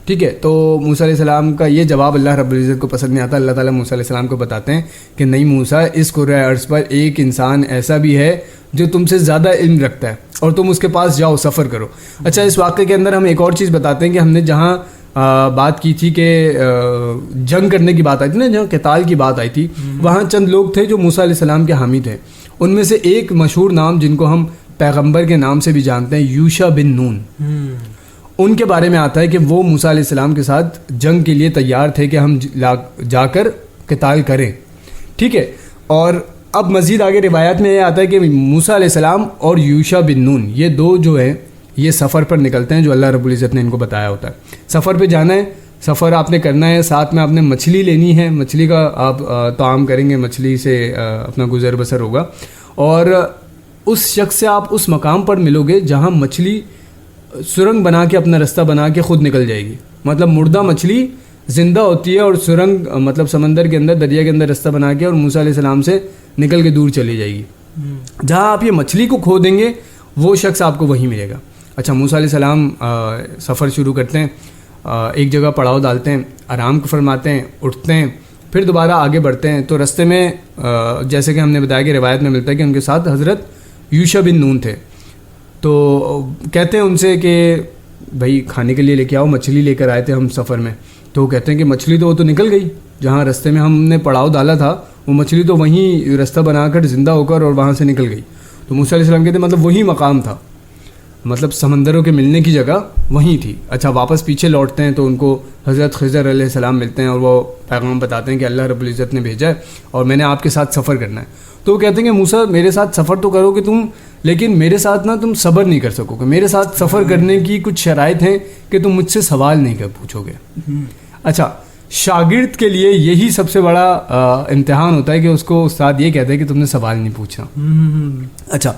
ٹھیک ہے، تو موسیٰ علیہ السلام کا یہ جواب اللہ رب العزت کو پسند نہیں آتا. اللہ تعالیٰ موسیٰ علیہ السلام کو بتاتے ہیں کہ نہیں موسیٰ، اس کرۂ ارض پر ایک انسان ایسا بھی ہے جو تم سے زیادہ علم رکھتا ہے، اور تم اس کے پاس جاؤ، سفر کرو. اچھا اس واقعے کے اندر ہم ایک اور چیز بتاتے ہیں کہ ہم نے جہاں بات کی تھی کہ جنگ کرنے کی بات آئی تھی نا، جہاں قتال کی بات آئی تھی، وہاں چند لوگ تھے جو موسیٰ علیہ السلام کے حامی تھے. ان میں سے ایک مشہور نام جن کو ہم پیغمبر کے نام سے بھی جانتے ہیں، یوشع بن نون، ان کے بارے میں آتا ہے کہ وہ موسیٰ علیہ السلام کے ساتھ جنگ کے لیے تیار تھے کہ ہم جا کر قتال کریں. ٹھیک ہے، اور اب مزید آگے روایات میں یہ آتا ہے کہ موسیٰ علیہ السلام اور یوشع بن نون یہ دو جو ہیں یہ سفر پر نکلتے ہیں جو اللہ رب العزت نے ان کو بتایا ہوتا ہے. سفر پہ جانا ہے، سفر آپ نے کرنا ہے، ساتھ میں آپ نے مچھلی لینی ہے، مچھلی کا آپ طعام کریں گے، مچھلی سے اپنا گزر بسر ہوگا، اور اس شخص سے آپ اس مقام پر ملو گے جہاں مچھلی سرنگ بنا کے اپنا رستہ بنا کے خود نکل جائے گی. مطلب مردہ مچھلی زندہ ہوتی ہے اور سرنگ مطلب سمندر کے اندر، دریا کے اندر رستہ بنا کے اور موسیٰ علیہ السلام سے نکل کے دور چلی جائے گی. جہاں آپ یہ مچھلی کو کھو دیں گے وہ شخص آپ کو وہیں ملے گا. اچھا موسیٰ علیہ السلام سفر شروع کرتے ہیں، ایک جگہ پڑاؤ ڈالتے ہیں، آرام کو فرماتے ہیں، اٹھتے ہیں، پھر دوبارہ آگے بڑھتے ہیں. تو رستے میں جیسے کہ ہم نے بتایا کہ روایت میں ملتا ہے کہ ان کے ساتھ حضرت یوشع بن نون تھے. تو کہتے ہیں ان سے کہ بھائی کھانے کے لیے لے کے آؤ، مچھلی لے کر آئے تھے ہم سفر میں. تو کہتے ہیں کہ مچھلی تو وہ تو نکل گئی، جہاں رستے میں ہم نے پڑاؤ ڈالا تھا وہ مچھلی تو وہیں رستہ بنا کر زندہ ہو کر اور وہاں سے نکل گئی. تو موسیٰ علیہ السلام کہتے ہیں مطلب وہی مقام تھا، مطلب سمندروں کے ملنے کی جگہ وہیں تھی. اچھا واپس پیچھے لوٹتے ہیں تو ان کو حضرت خضر علیہ السلام ملتے ہیں اور وہ پیغام بتاتے ہیں کہ اللہ رب العزت نے بھیجا ہے اور میں نے آپ کے ساتھ سفر کرنا ہے. تو وہ کہتے ہیں کہ موسیٰ میرے ساتھ سفر تو کرو گے تم، لیکن میرے ساتھ نا تم صبر نہیں کر سکو گے. میرے ساتھ سفر کرنے کی کچھ شرائط ہیں کہ تم مجھ سے سوال نہیں کر پوچھو گے. اچھا شاگرد کے لیے یہی سب سے بڑا امتحان ہوتا ہے کہ اس کو استاد یہ کہتا ہے کہ تم نے سوال نہیں پوچھا. اچھا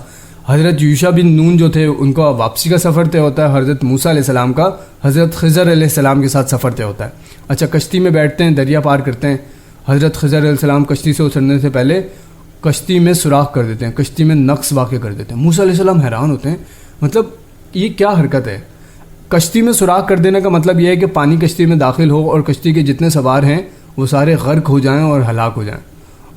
حضرت یوشع بن نون جو تھے ان کا واپسی کا سفر طے ہوتا ہے, حضرت موسیٰ علیہ السلام کا حضرت خضر علیہ السلام کے ساتھ سفر طے ہوتا ہے. اچھا کشتی میں بیٹھتے ہیں, دریا پار کرتے ہیں. حضرت خضر علیہ السلام کشتی سے اترنے سے پہلے کشتی میں سوراخ کر دیتے ہیں, کشتی میں نقص واقع کر دیتے ہیں. موسیٰ علیہ السلام حیران ہوتے ہیں, مطلب یہ کیا حرکت ہے؟ کشتی میں سوراخ کر دینے کا مطلب یہ ہے کہ پانی کشتی میں داخل ہو اور کشتی کے جتنے سوار ہیں وہ سارے غرق ہو جائیں اور ہلاک ہو جائیں.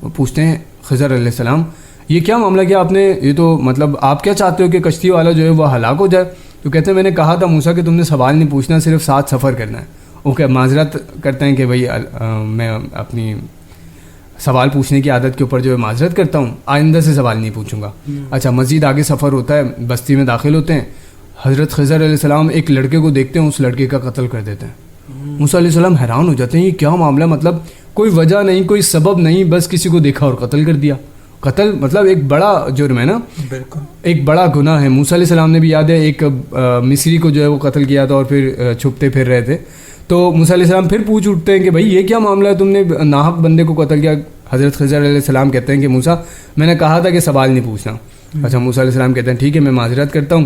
وہ پوچھتے ہیں خضر علیہ السلام یہ کیا معاملہ کیا آپ نے, یہ تو مطلب آپ کیا چاہتے ہو کہ کشتی والا جو ہے وہ ہلاک ہو جائے؟ تو کہتے ہیں میں نے کہا تھا موسیٰ کہ تم نے سوال نہیں پوچھنا, صرف ساتھ سفر کرنا ہے. اوکے, معذرت کرتے ہیں کہ بھائی میں اپنی سوال پوچھنے کی عادت کے اوپر جو ہے معذرت کرتا ہوں, آئندہ سے سوال نہیں پوچھوں گا. اچھا مزید آگے سفر ہوتا ہے, بستی میں داخل ہوتے ہیں. حضرت خضر علیہ السلام ایک لڑکے کو دیکھتے ہیں, اس لڑکے کا قتل کر دیتے ہیں. موسیٰ علیہ السلام حیران ہو جاتے ہیں یہ کیا معاملہ, مطلب کوئی وجہ نہیں, کوئی سبب نہیں, بس کسی کو دیکھا اور قتل کر دیا. قتل مطلب ایک بڑا جرم ہے نا, ایک بڑا گناہ ہے. موسیٰ علیہ السلام نے بھی یاد ہے ایک مصری کو جو ہے وہ قتل کیا تھا اور پھر چھپتے پھر رہے تھے. تو موسیٰ علیہ السلام پھر پوچھ اٹھتے ہیں کہ بھائی یہ کیا معاملہ ہے, تم نے ناحق بندے کو قتل کیا. حضرت خضر علیہ السلام کہتے ہیں کہ موسیٰ میں نے کہا تھا کہ سوال نہیں پوچھنا. اچھا موسیٰ علیہ السلام کہتے ہیں ٹھیک ہے میں معذرت کرتا ہوں,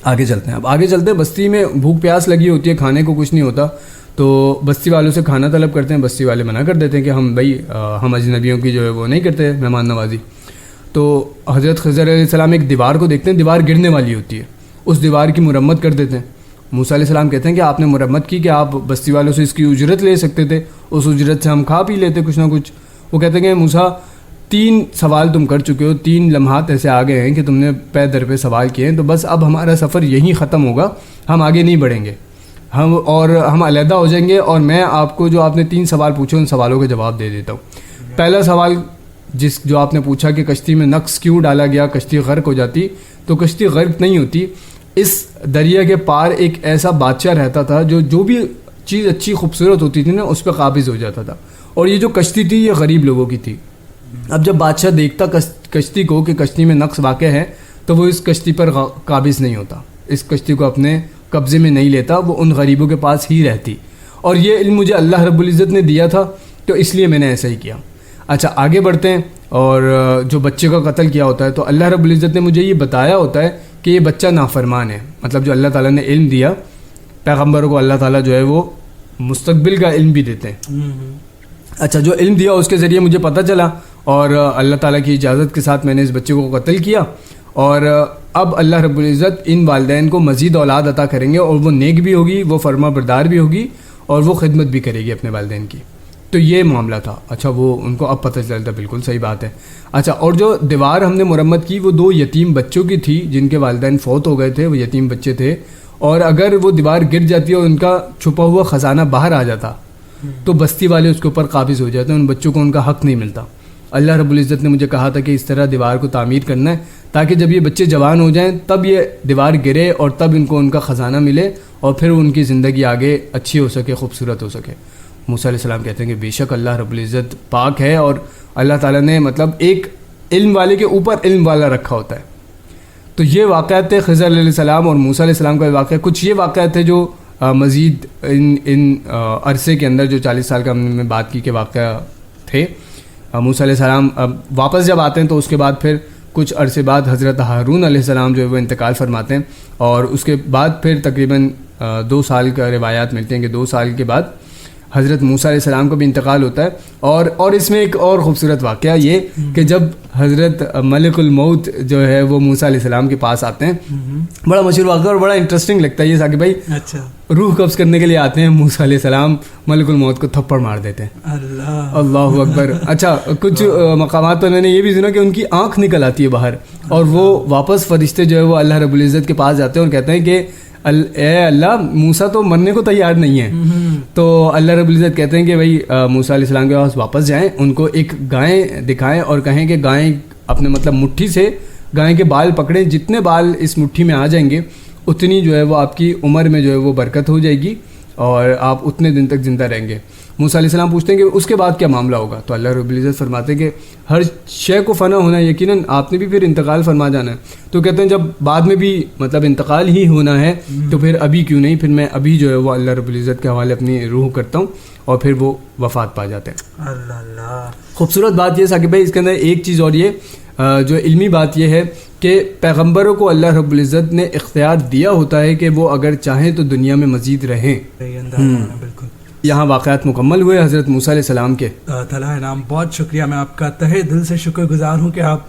آگے چلتے ہیں. اب آگے چلتے ہیں, بستی میں بھوک پیاس لگی ہوتی ہے, کھانے کو کچھ نہیں ہوتا, تو بستی والوں سے کھانا طلب کرتے ہیں. بستی والے منع کر دیتے ہیں کہ ہم اجنبیوں کی جو ہے وہ نہیں کرتے مہمان نوازی. تو حضرت خضر علیہ السلام ایک دیوار کو دیکھتے ہیں, دیوار گرنے والی ہوتی ہے, اس دیوار کی مرمت کر دیتے ہیں. موسیٰ علیہ السلام کہتے ہیں کہ آپ نے مرمت کی کہ آپ بستی والوں سے اس کی اجرت لے سکتے تھے, اس اجرت سے ہم کھا پی لیتے کچھ نہ کچھ. وہ کہتے ہیں کہ موسیٰ 3 سوال تم کر چکے ہو, 3 لمحات ایسے آ گئے ہیں کہ تم نے پے در پہ سوال کیے ہیں, تو بس اب ہمارا سفر یہیں ختم ہوگا, ہم آگے نہیں بڑھیں گے, ہم علیحدہ ہو جائیں گے. اور میں آپ کو جو آپ نے 3 سوال پوچھے ان سوالوں کے جواب دے دیتا ہوں. پہلا سوال جو آپ نے پوچھا کہ کشتی میں نقص کیوں ڈالا گیا, کشتی غرق ہو جاتی, تو کشتی غرق نہیں ہوتی. اس دریا کے پار ایک ایسا بادشاہ رہتا تھا جو بھی چیز اچھی خوبصورت ہوتی تھی نا اس پہ قابض ہو جاتا تھا, اور یہ جو کشتی تھی یہ غریب لوگوں کی تھی. اب جب بادشاہ دیکھتا کشتی کو کہ کشتی میں نقص واقع ہے, تو وہ اس کشتی پر قابض نہیں ہوتا, اس کشتی کو اپنے قبضے میں نہیں لیتا, وہ ان غریبوں کے پاس ہی رہتی. اور یہ علم مجھے اللہ رب العزت نے دیا تھا, تو اس لیے میں نے ایسا ہی کیا. اچھا آگے بڑھتے ہیں, اور جو بچے کا قتل کیا ہوتا ہے تو اللہ رب العزت نے مجھے یہ بتایا ہوتا ہے کہ یہ بچہ نافرمان ہے. مطلب جو اللہ تعالیٰ نے علم دیا, پیغمبروں کو اللہ تعالیٰ جو ہے وہ مستقبل کا علم بھی دیتے ہیں. اچھا جو علم دیا اس کے ذریعے مجھے پتہ چلا, اور اللہ تعالیٰ کی اجازت کے ساتھ میں نے اس بچے کو قتل کیا, اور اب اللہ رب العزت ان والدین کو مزید اولاد عطا کریں گے, اور وہ نیک بھی ہوگی, وہ فرما بردار بھی ہوگی, اور وہ خدمت بھی کرے گی اپنے والدین کی. تو یہ معاملہ تھا. اچھا وہ ان کو اب پتہ چلتا, بالکل صحیح بات ہے. اچھا اور جو دیوار ہم نے مرمت کی وہ 2 یتیم بچوں کی تھی جن کے والدین فوت ہو گئے تھے, وہ یتیم بچے تھے, اور اگر وہ دیوار گر جاتی اور ان کا چھپا ہوا خزانہ باہر آ جاتا تو بستی والے اس کے اوپر قابض ہو جاتے, ان بچوں کو ان کا حق نہیں ملتا. اللہ رب العزت نے مجھے کہا تھا کہ اس طرح دیوار کو تعمیر کرنا ہے تاکہ جب یہ بچے جوان ہو جائیں تب یہ دیوار گرے اور تب ان کو ان کا خزانہ ملے, اور پھر ان کی زندگی آگے اچھی ہو سکے, خوبصورت ہو سکے. موسیٰ علیہ السلام کہتے ہیں کہ بے شک اللہ رب العزت پاک ہے, اور اللہ تعالیٰ نے مطلب ایک علم والے کے اوپر علم والا رکھا ہوتا ہے. تو یہ واقعات تھے خضر علیہ السلام اور موسیٰ علیہ السلام کا واقعہ. کچھ یہ واقعات تھے جو مزید ان عرصے کے اندر جو 40 سال کا ہم نے بات کی کہ واقعہ تھے. موسیٰ علیہ السلام اب واپس جب آتے ہیں تو اس کے بعد پھر کچھ عرصے بعد حضرت ہارون علیہ السلام جو ہے وہ انتقال فرماتے ہیں, اور اس کے بعد پھر تقریباً 2 سال کا روایات ملتے ہیں کہ 2 سال کے بعد حضرت موسیٰ علیہ السلام کا بھی انتقال ہوتا ہے. اور اس میں ایک اور خوبصورت واقعہ یہ کہ جب حضرت ملک الموت جو ہے وہ موسیٰ علیہ السلام کے پاس آتے ہیں, بڑا مشہور واقعہ اور بڑا انٹرسٹنگ لگتا ہے یہ ثاقب بھائی. اچھا روح قبض کرنے کے لیے آتے ہیں, موسیٰ علیہ السلام ملک الموت کو تھپڑ مار دیتے ہیں. اللہ اکبر. اچھا کچھ مقامات تو میں نے یہ بھی سنا کہ ان کی آنکھ نکل آتی ہے باہر, اور وہ واپس فرشتے جو ہے وہ اللہ رب العزت کے پاس جاتے ہیں اور کہتے ہیں کہ اے اللہ موسیٰ تو مرنے کو تیار نہیں ہے. تو اللہ رب العزت کہتے ہیں کہ بھائی موسیٰ علیہ السلام کے پاس واپس جائیں, ان کو ایک گائے دکھائیں اور کہیں کہ گائے اپنے مطلب مٹھی سے گائے کے بال پکڑیں, جتنے بال اس مٹھی میں آ جائیں گے اتنی جو ہے وہ آپ کی عمر میں جو ہے وہ برکت ہو جائے گی اور آپ اتنے دن تک زندہ رہیں گے. موسیٰ علیہ السلام پوچھتے ہیں کہ اس کے بعد کیا معاملہ ہوگا, تو اللہ رب العزت فرماتے ہیں کہ ہر شے کو فنا ہونا ہے, یقیناً آپ نے بھی پھر انتقال فرما جانا ہے. تو کہتے ہیں جب بعد میں بھی مطلب انتقال ہی ہونا ہے تو پھر ابھی کیوں نہیں, پھر میں ابھی جو ہے وہ اللہ رب العزت کے حوالے اپنی روح کرتا ہوں, اور پھر وہ وفات پا جاتے ہیں. اللہ. خوبصورت بات یہ ثاقب بھائی اس کے اندر ایک چیز اور یہ جو علمی بات یہ ہے کہ پیغمبروں کو اللہ رب العزت نے اختیار دیا ہوتا ہے کہ وہ اگر چاہیں تو دنیا میں مزید رہیں. بالکل. یہاں واقعات مکمل ہوئے حضرت موسیٰ علیہ السلام کے. طلحہ انعام بہت شکریہ, میں آپ کا تہہ دل سے شکر گزار ہوں کہ آپ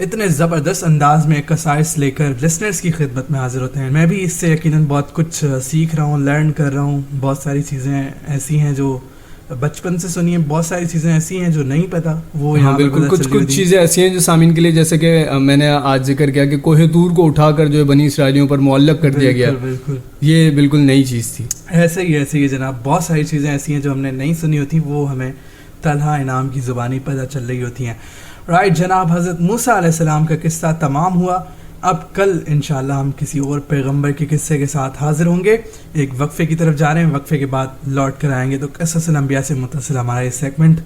اتنے زبردست انداز میں قصائص لے کر لسنرز کی خدمت میں حاضر ہوتے ہیں. میں بھی اس سے یقیناً بہت کچھ سیکھ رہا ہوں, لرن کر رہا ہوں. بہت ساری چیزیں ایسی ہیں جو بچپن سے سنی ہیں, بہت ساری چیزیں ایسی ہیں جو نہیں پتہ, وہ یہاں بالکل کچھ چیزیں ایسی ہیں جو سامعین کے لیے, جیسے کہ میں نے آج ذکر کیا کہ کوہ طور کو اٹھا کر جو بنی اسرائیلیوں پر معلق کر دیا گیا, بالکل یہ بالکل نئی چیز تھی. ایسے ہی جناب, بہت ساری چیزیں ایسی ہیں جو ہم نے نہیں سنی ہوتی, وہ ہمیں طلحہ انعام کی زبانی پتہ چل رہی ہوتی ہیں. رائٹ جناب, حضرت موسیٰ علیہ السلام کا قصہ تمام ہوا. اب کل انشاءاللہ ہم کسی اور پیغمبر کے قصے کے ساتھ حاضر ہوں گے. ایک وقفے کی طرف جا رہے ہیں, وقفے کے بعد لوٹ کر آئیں گے. تو قصص الانبیاء سے متصل ہمارا یہ سیگمنٹ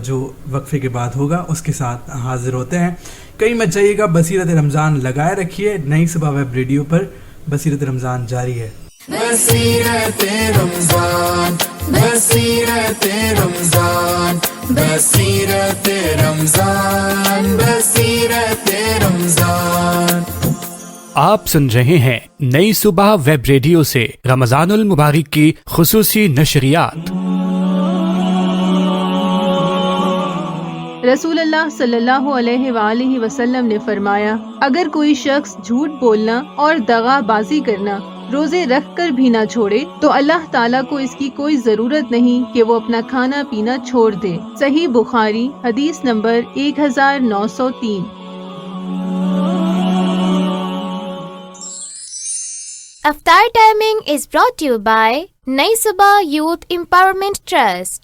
جو وقفے کے بعد ہوگا اس کے ساتھ حاضر ہوتے ہیں. کہیں مت جائیے گا, بصیرت رمضان لگائے رکھیے. نئی صبح ویب ریڈیو پر بصیرت رمضان جاری ہے. بصیرت رمضان, بصیرت رمضان, بصیرت رمضان, بصیرت رمضان. آپ سن رہے ہیں نئی صبح ویب ریڈیو سے رمضان المبارک کی خصوصی نشریات. رسول اللہ صلی اللہ علیہ وآلہ وسلم نے فرمایا, اگر کوئی شخص جھوٹ بولنا اور دغا بازی کرنا روزے رکھ کر بھی نہ چھوڑے تو اللہ تعالیٰ کو اس کی کوئی ضرورت نہیں کہ وہ اپنا کھانا پینا چھوڑ دے. صحیح بخاری حدیث نمبر 1903. افطار timing is brought you by Nai Subah youth empowerment trust.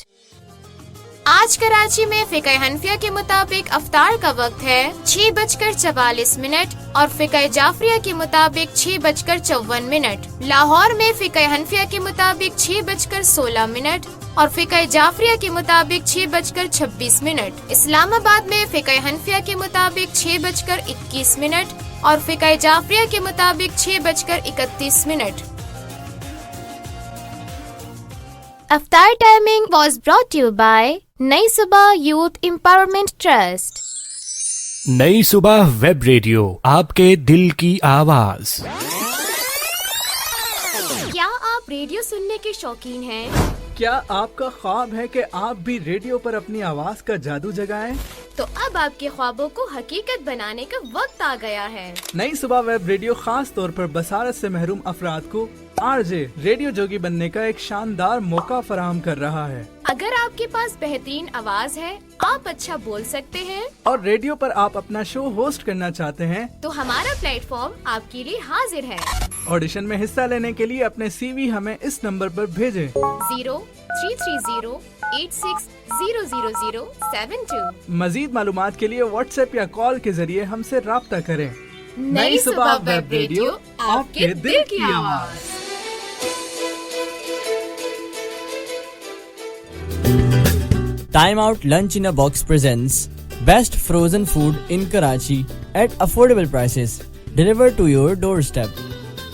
آج کراچی میں فقہ حنفیہ کے مطابق افطار کا وقت ہے 6:44 اور فقہ جعفریہ کے مطابق 6:54. لاہور میں فقہ حنفیہ کے مطابق 6:16 اور فقہ جعفریہ کے مطابق 6:26. اسلام آباد میں فقہ حنفیہ کے مطابق 6:21 اور فقہ جعفریہ کے مطابق 6:31. افطار timing was brought you by Nai Subah youth empowerment trust. نئی صبح ویب ریڈیو, آپ کے دل کی آواز. کیا آپ ریڈیو سننے کے شوقین ہیں؟ کیا آپ کا خواب ہے کہ آپ بھی ریڈیو پر اپنی آواز کا جادو جگائیں؟ تو اب آپ کے خوابوں کو حقیقت بنانے کا وقت آ گیا ہے. نئی صبح ویب ریڈیو خاص طور پر بصارت سے محروم افراد کو RJ ریڈیو جوگی بننے کا ایک شاندار موقع فراہم کر رہا ہے. اگر آپ کے پاس بہترین آواز ہے, آپ اچھا بول سکتے ہیں اور ریڈیو پر آپ اپنا شو ہوسٹ کرنا چاہتے ہیں, تو ہمارا پلیٹ فارم آپ کے لیے حاضر ہے. آڈیشن میں حصہ لینے کے لیے اپنے CV ہمیں اس نمبر پر بھیجیں 033086000072. مزید معلومات کے لیے واٹس ایپ یا کال کے ذریعے ہم سے رابطہ کریں. نئی صبح ویب ریڈیو, آپ کے دل کی آواز. Time Out Lunch in a Box presents best frozen food in Karachi at affordable prices, delivered to your doorstep.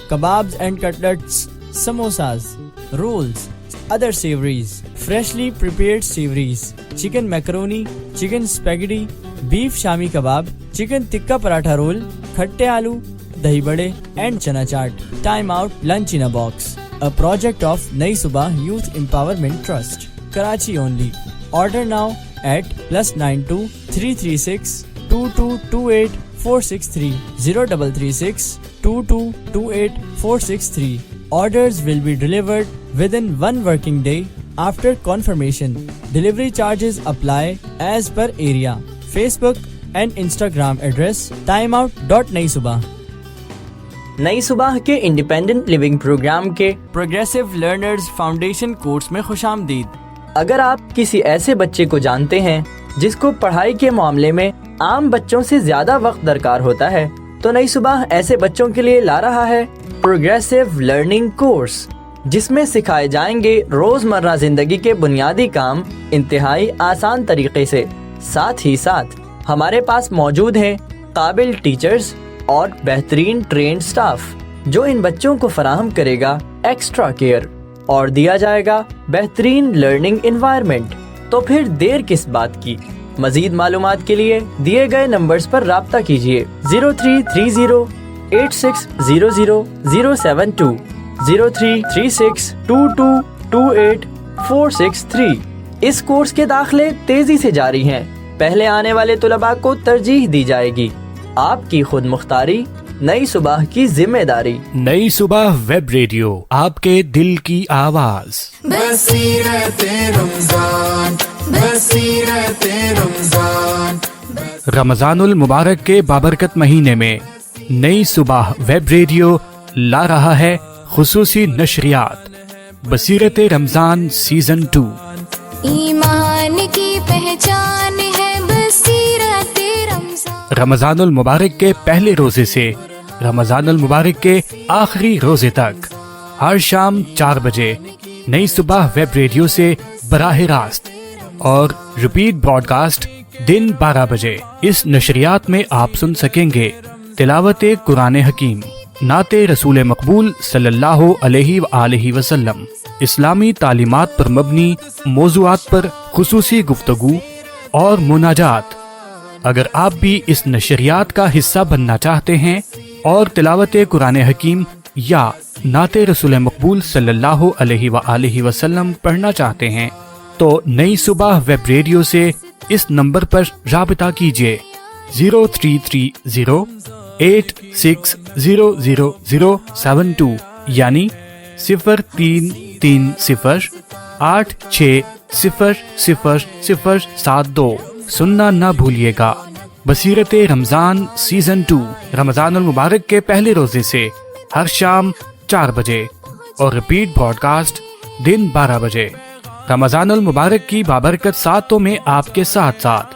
Kebabs and cutlets, samosas, rolls, other savories, freshly prepared savories, chicken macaroni, chicken spaghetti, beef shami kebab, chicken tikka paratha roll, khatte aloo, dahi bade and chana chaat. Time Out Lunch in a Box, a project of Nai Subah Youth Empowerment Trust, Karachi only. Order now at +92 336 2228 463 0336 2228 463. Orders will be delivered within 1 working day after confirmation. Delivery charges apply as per area. Facebook and Instagram address timeout.naisubah. نئی صبح کے independent living programme کے progressive learners foundation course میں خوش آمدید. اگر آپ کسی ایسے بچے کو جانتے ہیں جس کو پڑھائی کے معاملے میں عام بچوں سے زیادہ وقت درکار ہوتا ہے, تو نئی صبح ایسے بچوں کے لیے لا رہا ہے پروگریسو لرننگ کورس, جس میں سکھائے جائیں گے روزمرہ زندگی کے بنیادی کام انتہائی آسان طریقے سے. ساتھ ہی ساتھ ہمارے پاس موجود ہیں قابل ٹیچرز اور بہترین ٹرینڈ سٹاف, جو ان بچوں کو فراہم کرے گا ایکسٹرا کیئر اور دیا جائے گا بہترین لرننگ انوائرمنٹ. تو پھر دیر کس بات کی, مزید معلومات کے لیے دیے گئے نمبرز پر رابطہ کیجیے 033086000072 033622286463۔ اس کورس کے داخلے تیزی سے جاری ہیں، پہلے آنے والے طلباء کو ترجیح دی جائے گی۔ آپ کی خود مختاری، نئی صبح کی ذمہ داری۔ نئی صبح ویب ریڈیو، آپ کے دل کی آواز۔ بصیرت رمضان، بصیرت رمضان۔ رمضان المبارک کے بابرکت مہینے میں نئی صبح ویب ریڈیو لا رہا ہے خصوصی نشریات بصیرت رمضان سیزن 2۔ ایمان کی پہچان ہے بصیرت رمضان۔ رمضان المبارک کے پہلے روزے سے رمضان المبارک کے آخری روزے تک ہر شام 4 بجے نئی صبح ویب ریڈیو سے براہ راست اور ریپیٹ براڈ کاسٹ دن 12 بجے اس نشریات میں آپ سن سکیں گے تلاوت قرآن حکیم، نعت رسول مقبول صلی اللہ علیہ وآلہ وسلم، اسلامی تعلیمات پر مبنی موضوعات پر خصوصی گفتگو اور مناجات۔ اگر آپ بھی اس نشریات کا حصہ بننا چاہتے ہیں اور تلاوت قرآن حکیم یا نعت رسول مقبول صلی اللہ علیہ وآلہ وسلم پڑھنا چاہتے ہیں تو نئی صبح ویب ریڈیو سے اس نمبر پر رابطہ کیجیے 033086000072 یعنی 033086000072۔ سننا نہ بھولیے گا۔ بصیرت رمضان سیزن 2 رمضان المبارک کے پہلے روزے سے ہر شام 4 بجے اور ریپیٹ براڈ کاسٹ دن 12 بجے۔ رمضان المبارک کی بابرکت ساعتوں میں آپ کے ساتھ ساتھ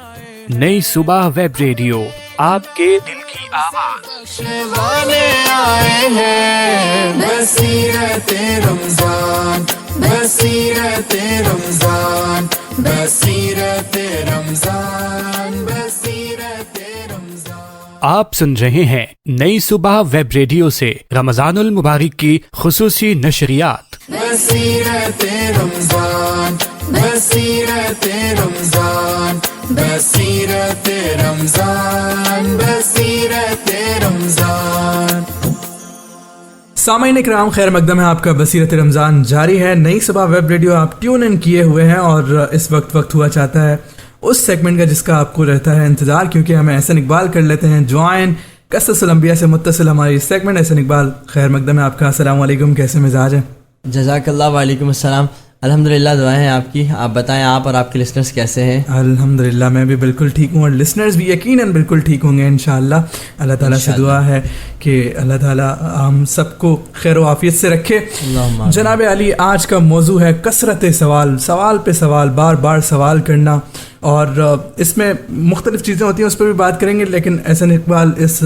نئی صبح ویب ریڈیو، آپ کے دل کی آواز۔ بخشوانے آئے ہیں بصیرت رمضان، بصیرت رمضان، بصیرت رمضان، بصیرت رمضان۔ آپ سن رہے ہیں نئی صبح ویب ریڈیو سے رمضان المبارک کی خصوصی نشریات۔ بصیرت رمضان، بصیرت رمضان، بصیرت رمضان، بصیرت رمضان۔ سامعین اکرام، خیر مقدم ہے، آپ کا بصیرت رمضان جاری ہے۔ نئی صبح ویب ریڈیو آپ ٹیون ان کیے ہوئے ہیں اور اس وقت ہوا چاہتا ہے اس سیگمنٹ کا جس کا آپ کو رہتا ہے انتظار، کیونکہ ہمیں احسن اقبال کر لیتے ہیں جوائن قصص الانبیاء سے متصل ہماری سیگمنٹ۔ احسن اقبال، خیر مقدم ہے آپ کا، السلام علیکم، کیسے مزاج ہیں؟ جزاک اللہ، وعلیکم السلام۔ الحمدللہ، دعائیں ہیں آپ کی۔ آپ بتائیں، آپ اور آپ کے لسنرز کیسے ہیں؟ الحمدللہ میں بھی بالکل ٹھیک ہوں اور لسنرز بھی یقیناً بالکل ٹھیک ہوں گے انشاءاللہ۔ اللہ تعالیٰ سے دعا ہے کہ اللہ تعالیٰ ہم سب کو خیر و عافیت سے رکھے۔ جناب علی، آج کا موضوع ہے کثرت سوال، سوال پہ سوال، بار بار سوال کرنا، اور اس میں مختلف چیزیں ہوتی ہیں، اس پر بھی بات کریں گے، لیکن احسن اقبال اس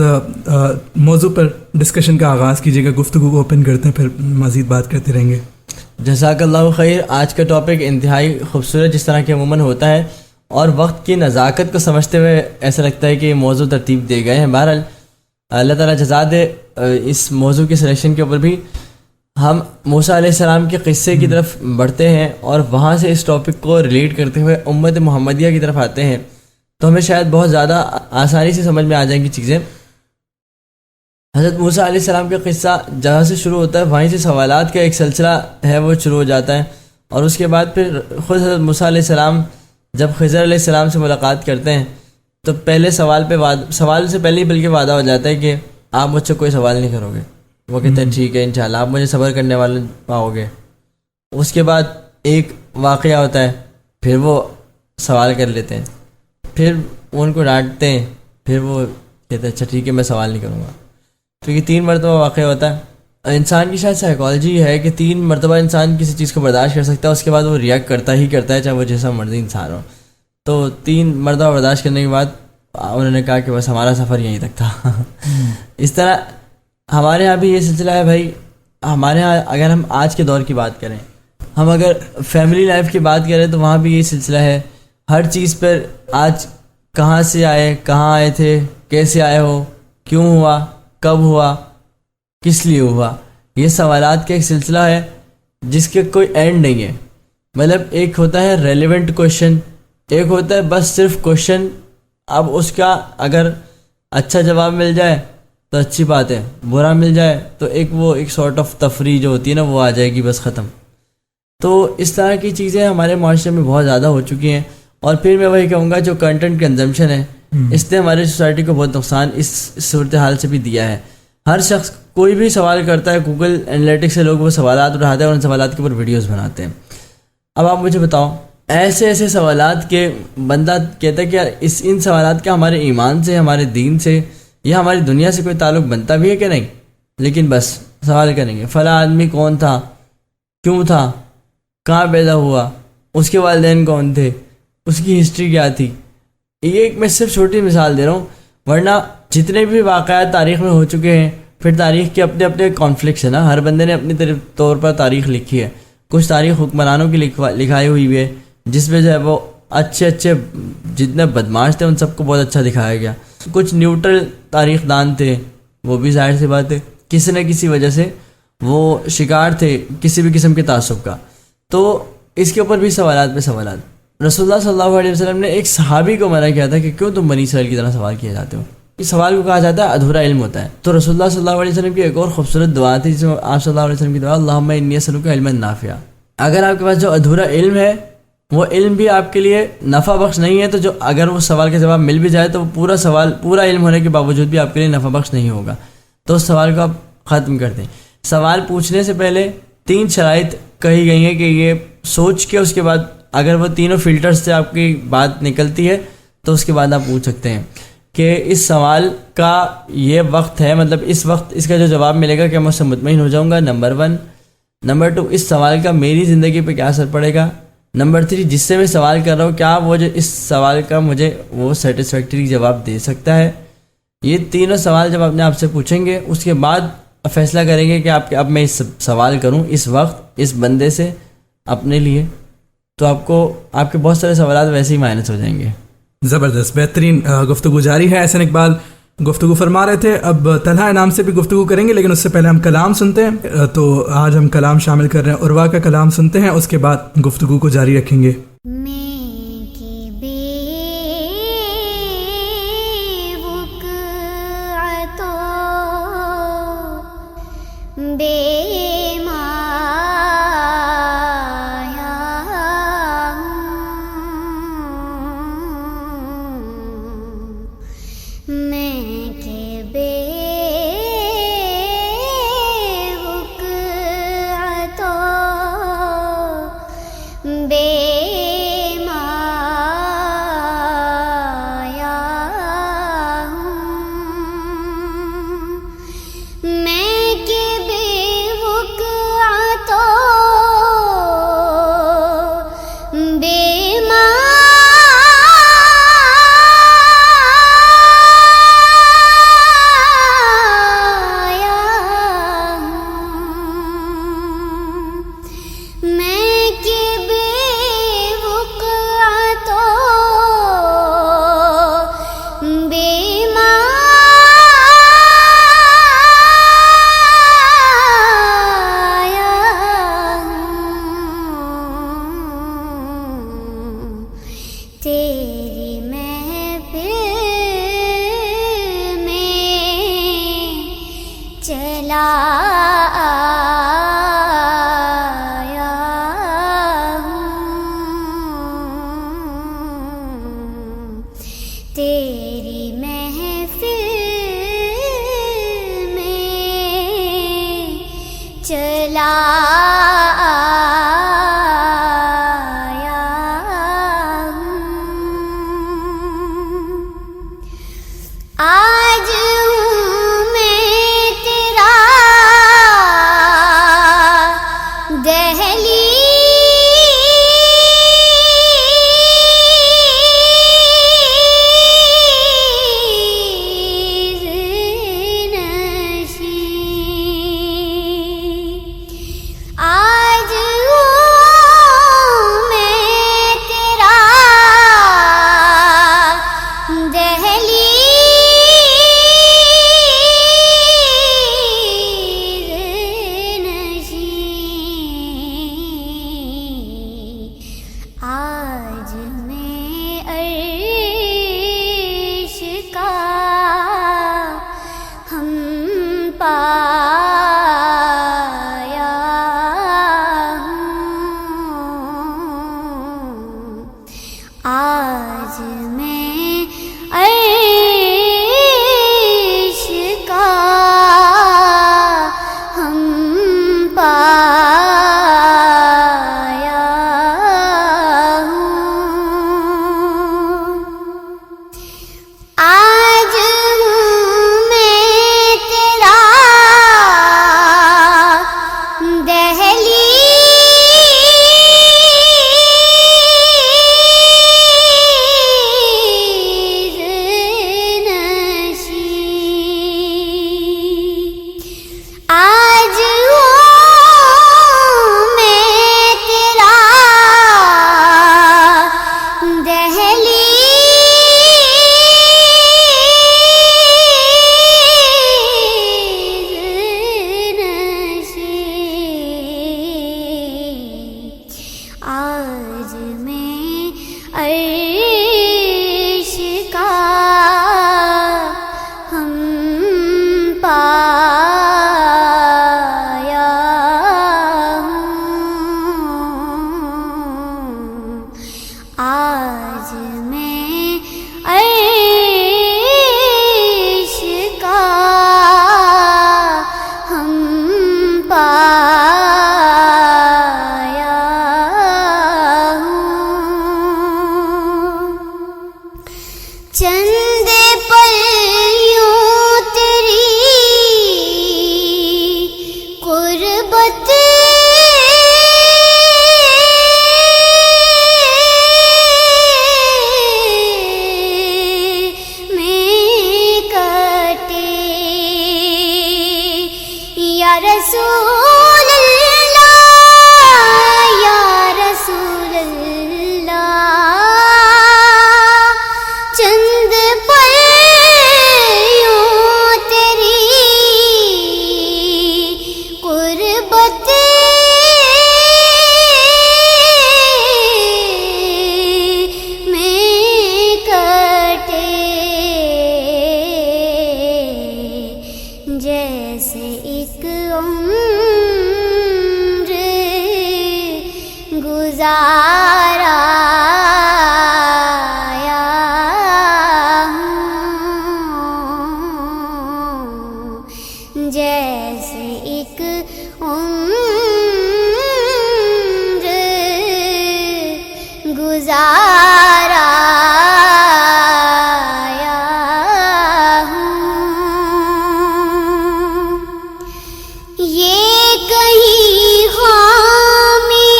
موضوع پر ڈسکشن کا آغاز کیجیے گا، گفتگو کو اوپن کرتے ہیں، پھر مزید بات کرتے رہیں گے۔ جزاک اللہ خیر۔ آج کا ٹاپک انتہائی خوبصورت جس طرح کہ عموماً ہوتا ہے، اور وقت کی نزاکت کو سمجھتے ہوئے ایسا لگتا ہے کہ یہ موضوع ترتیب دے گئے ہیں۔ بہرحال اللہ تعالیٰ جزا دے۔ اس موضوع کی سلیکشن کے اوپر بھی ہم موسیٰ علیہ السلام کے قصے کی طرف بڑھتے ہیں اور وہاں سے اس ٹاپک کو ریلیٹ کرتے ہوئے امت محمدیہ کی طرف آتے ہیں، تو ہمیں شاید بہت زیادہ آسانی سے سمجھ میں آ جائیں گی چیزیں۔ حضرت موسیٰ علیہ السلام کا قصہ جہاں سے شروع ہوتا ہے، وہیں سے سوالات کا ایک سلسلہ ہے وہ شروع ہو جاتا ہے، اور اس کے بعد پھر خود حضرت موسیٰ علیہ السلام جب خضر علیہ السلام سے ملاقات کرتے ہیں تو پہلے سوال سے پہلے ہی بلکہ وعدہ ہو جاتا ہے کہ آپ مجھ سے کوئی سوال نہیں کرو گے۔ وہ کہتے ہیں ٹھیک ہے انشاءاللہ، آپ مجھے صبر کرنے والے پاؤ گے۔ اس کے بعد ایک واقعہ ہوتا ہے، پھر وہ سوال کر لیتے ہیں، پھر ان کو ڈانٹتے ہیں، پھر وہ کہتے ہیں اچھا ٹھیک ہے میں سوال نہیں کروں گا۔ تو یہ 3 مرتبہ واقعہ ہوتا ہے۔ انسان کی شاید سائیکالوجی ہے کہ 3 مرتبہ انسان کسی چیز کو برداشت کر سکتا ہے، اس کے بعد وہ ریئیکٹ کرتا ہی کرتا ہے، چاہے وہ جیسا مرضی انسان ہو۔ تو 3 مرتبہ برداشت کرنے کے بعد انہوں نے کہا کہ بس ہمارا سفر یہیں تک تھا۔ اس طرح ہمارے یہاں بھی یہ سلسلہ ہے بھائی۔ ہمارے یہاں اگر ہم آج کے دور کی بات کریں، ہم اگر فیملی لائف کی بات کریں تو وہاں بھی یہ سلسلہ ہے۔ ہر چیز پر آج کہاں سے آئے، کہاں آئے تھے، کیسے آئے ہو، کیوں ہوا، کب ہوا، کس لیے ہوا، یہ سوالات کا ایک سلسلہ ہے جس کے کوئی اینڈ نہیں ہے۔ مطلب ایک ہوتا ہے ریلیونٹ کویشچن، ایک ہوتا ہے بس صرف کوشچن، اب اس کا اگر اچھا جواب مل جائے تو اچھی بات ہے، برا مل جائے تو ایک سارٹ آف تفریح جو ہوتی ہے نا وہ آ جائے گی، بس ختم۔ تو اس طرح کی چیزیں ہمارے معاشرے میں بہت زیادہ ہو چکی ہیں، اور پھر میں وہی کہوں گا جو کنٹینٹ کنزمپشن ہے اس نے ہماری سوسائٹی کو بہت نقصان اس صورتحال سے بھی دیا ہے۔ ہر شخص کوئی بھی سوال کرتا ہے، گوگل انالیٹکس سے لوگ وہ سوالات اٹھاتے ہیں اور ان سوالات کے اوپر ویڈیوز بناتے ہیں۔ اب آپ مجھے بتاؤ، ایسے سوالات کے بندہ کہتا ہے کہ یار ان سوالات کا ہمارے ایمان سے، ہمارے دین سے یا ہماری دنیا سے کوئی تعلق بنتا بھی ہے کہ نہیں، لیکن بس سوال کریں گے فلاں آدمی کون تھا، کیوں تھا، کہاں پیدا ہوا، اس کے والدین کون تھے، اس کی ہسٹری کیا تھی۔ یہ ایک میں صرف چھوٹی مثال دے رہا ہوں، ورنہ جتنے بھی واقعات تاریخ میں ہو چکے ہیں، پھر تاریخ کے اپنے اپنے کانفلکٹس ہیں نا، ہر بندے نے اپنی طور پر تاریخ لکھی ہے۔ کچھ تاریخ حکمرانوں کی لکھائی ہوئی ہے جس میں جو ہے وہ اچھے جتنے بدماش تھے ان سب کو بہت اچھا دکھایا گیا، کچھ نیوٹرل تاریخ دان تھے، وہ بھی ظاہر سی بات ہے کسی نہ کسی وجہ سے وہ شکار تھے کسی بھی قسم کے تعصب کا۔ تو اس کے اوپر بھی سوالات پہ سوالات۔ رسول اللہ صلی اللہ علیہ وسلم نے ایک صحابی کو منع کیا تھا کہ کیوں تم بنی اسرائیل کی طرح سوال کیے جاتے ہو، اس سوال کو کہا جاتا ہے ادھورا علم ہوتا ہے۔ تو رسول اللہ صلی اللہ علیہ وسلم کی ایک اور خوبصورت دعا تھی جس میں آپ صلی اللہ علیہ وسلم کی دعا اللہم انی اسألک علما نافعا۔ اگر آپ کے پاس جو ادھورا علم ہے وہ علم بھی آپ کے لیے نفع بخش نہیں ہے، تو جو اگر وہ سوال کا جواب مل بھی جائے تو وہ پورا علم ہونے کے باوجود بھی آپ کے لیے نفع بخش نہیں ہوگا، تو اس سوال کو آپ ختم کر دیں۔ سوال پوچھنے سے پہلے 3 شرائط کہی گئی ہیں کہ یہ سوچ کے اس کے بعد اگر وہ تینوں فلٹرز سے آپ کی بات نکلتی ہے تو اس کے بعد آپ پوچھ سکتے ہیں کہ اس سوال کا یہ وقت ہے، مطلب اس وقت اس کا جو جواب ملے گا کہ میں اس سے مطمئن ہو جاؤں گا، نمبر 1۔ نمبر 2، اس سوال کا میری زندگی پہ کیا اثر پڑے گا۔ نمبر 3، جس سے میں سوال کر رہا ہوں کیا وہ جو اس سوال کا مجھے وہ سیٹسفیکٹری جواب دے سکتا ہے۔ یہ تینوں سوال جب اپنے آپ سے پوچھیں گے اس کے بعد فیصلہ کریں گے کہ اب میں اس سوال کروں اس وقت اس بندے سے اپنے لیے، تو آپ کے بہت سارے سوالات ویسے ہی مائنس ہو جائیں گے۔ زبردست، بہترین گفتگو جاری ہے۔ احسن اقبال گفتگو فرما رہے تھے، اب طلحہ انعام سے بھی گفتگو کریں گے، لیکن اس سے پہلے ہم کلام سنتے ہیں۔ تو آج ہم کلام شامل کر رہے ہیں، عروہ کا کلام سنتے ہیں، اس کے بعد گفتگو کو جاری رکھیں گے۔ رسول اللہ یا رسول اللہ چند پل یوں تیری قربت میں کٹے جیسے ایک عمر گزارا جیسے ایک عمر گزارا یہ کہیں خامی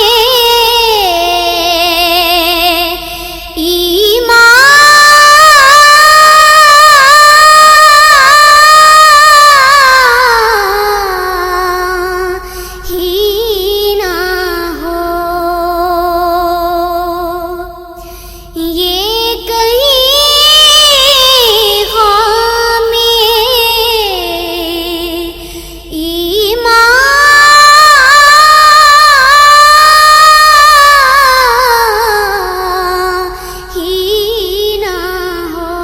ایمان ہی نہ ہو، یہ کہیں خامی ایمان ہی نہ ہو۔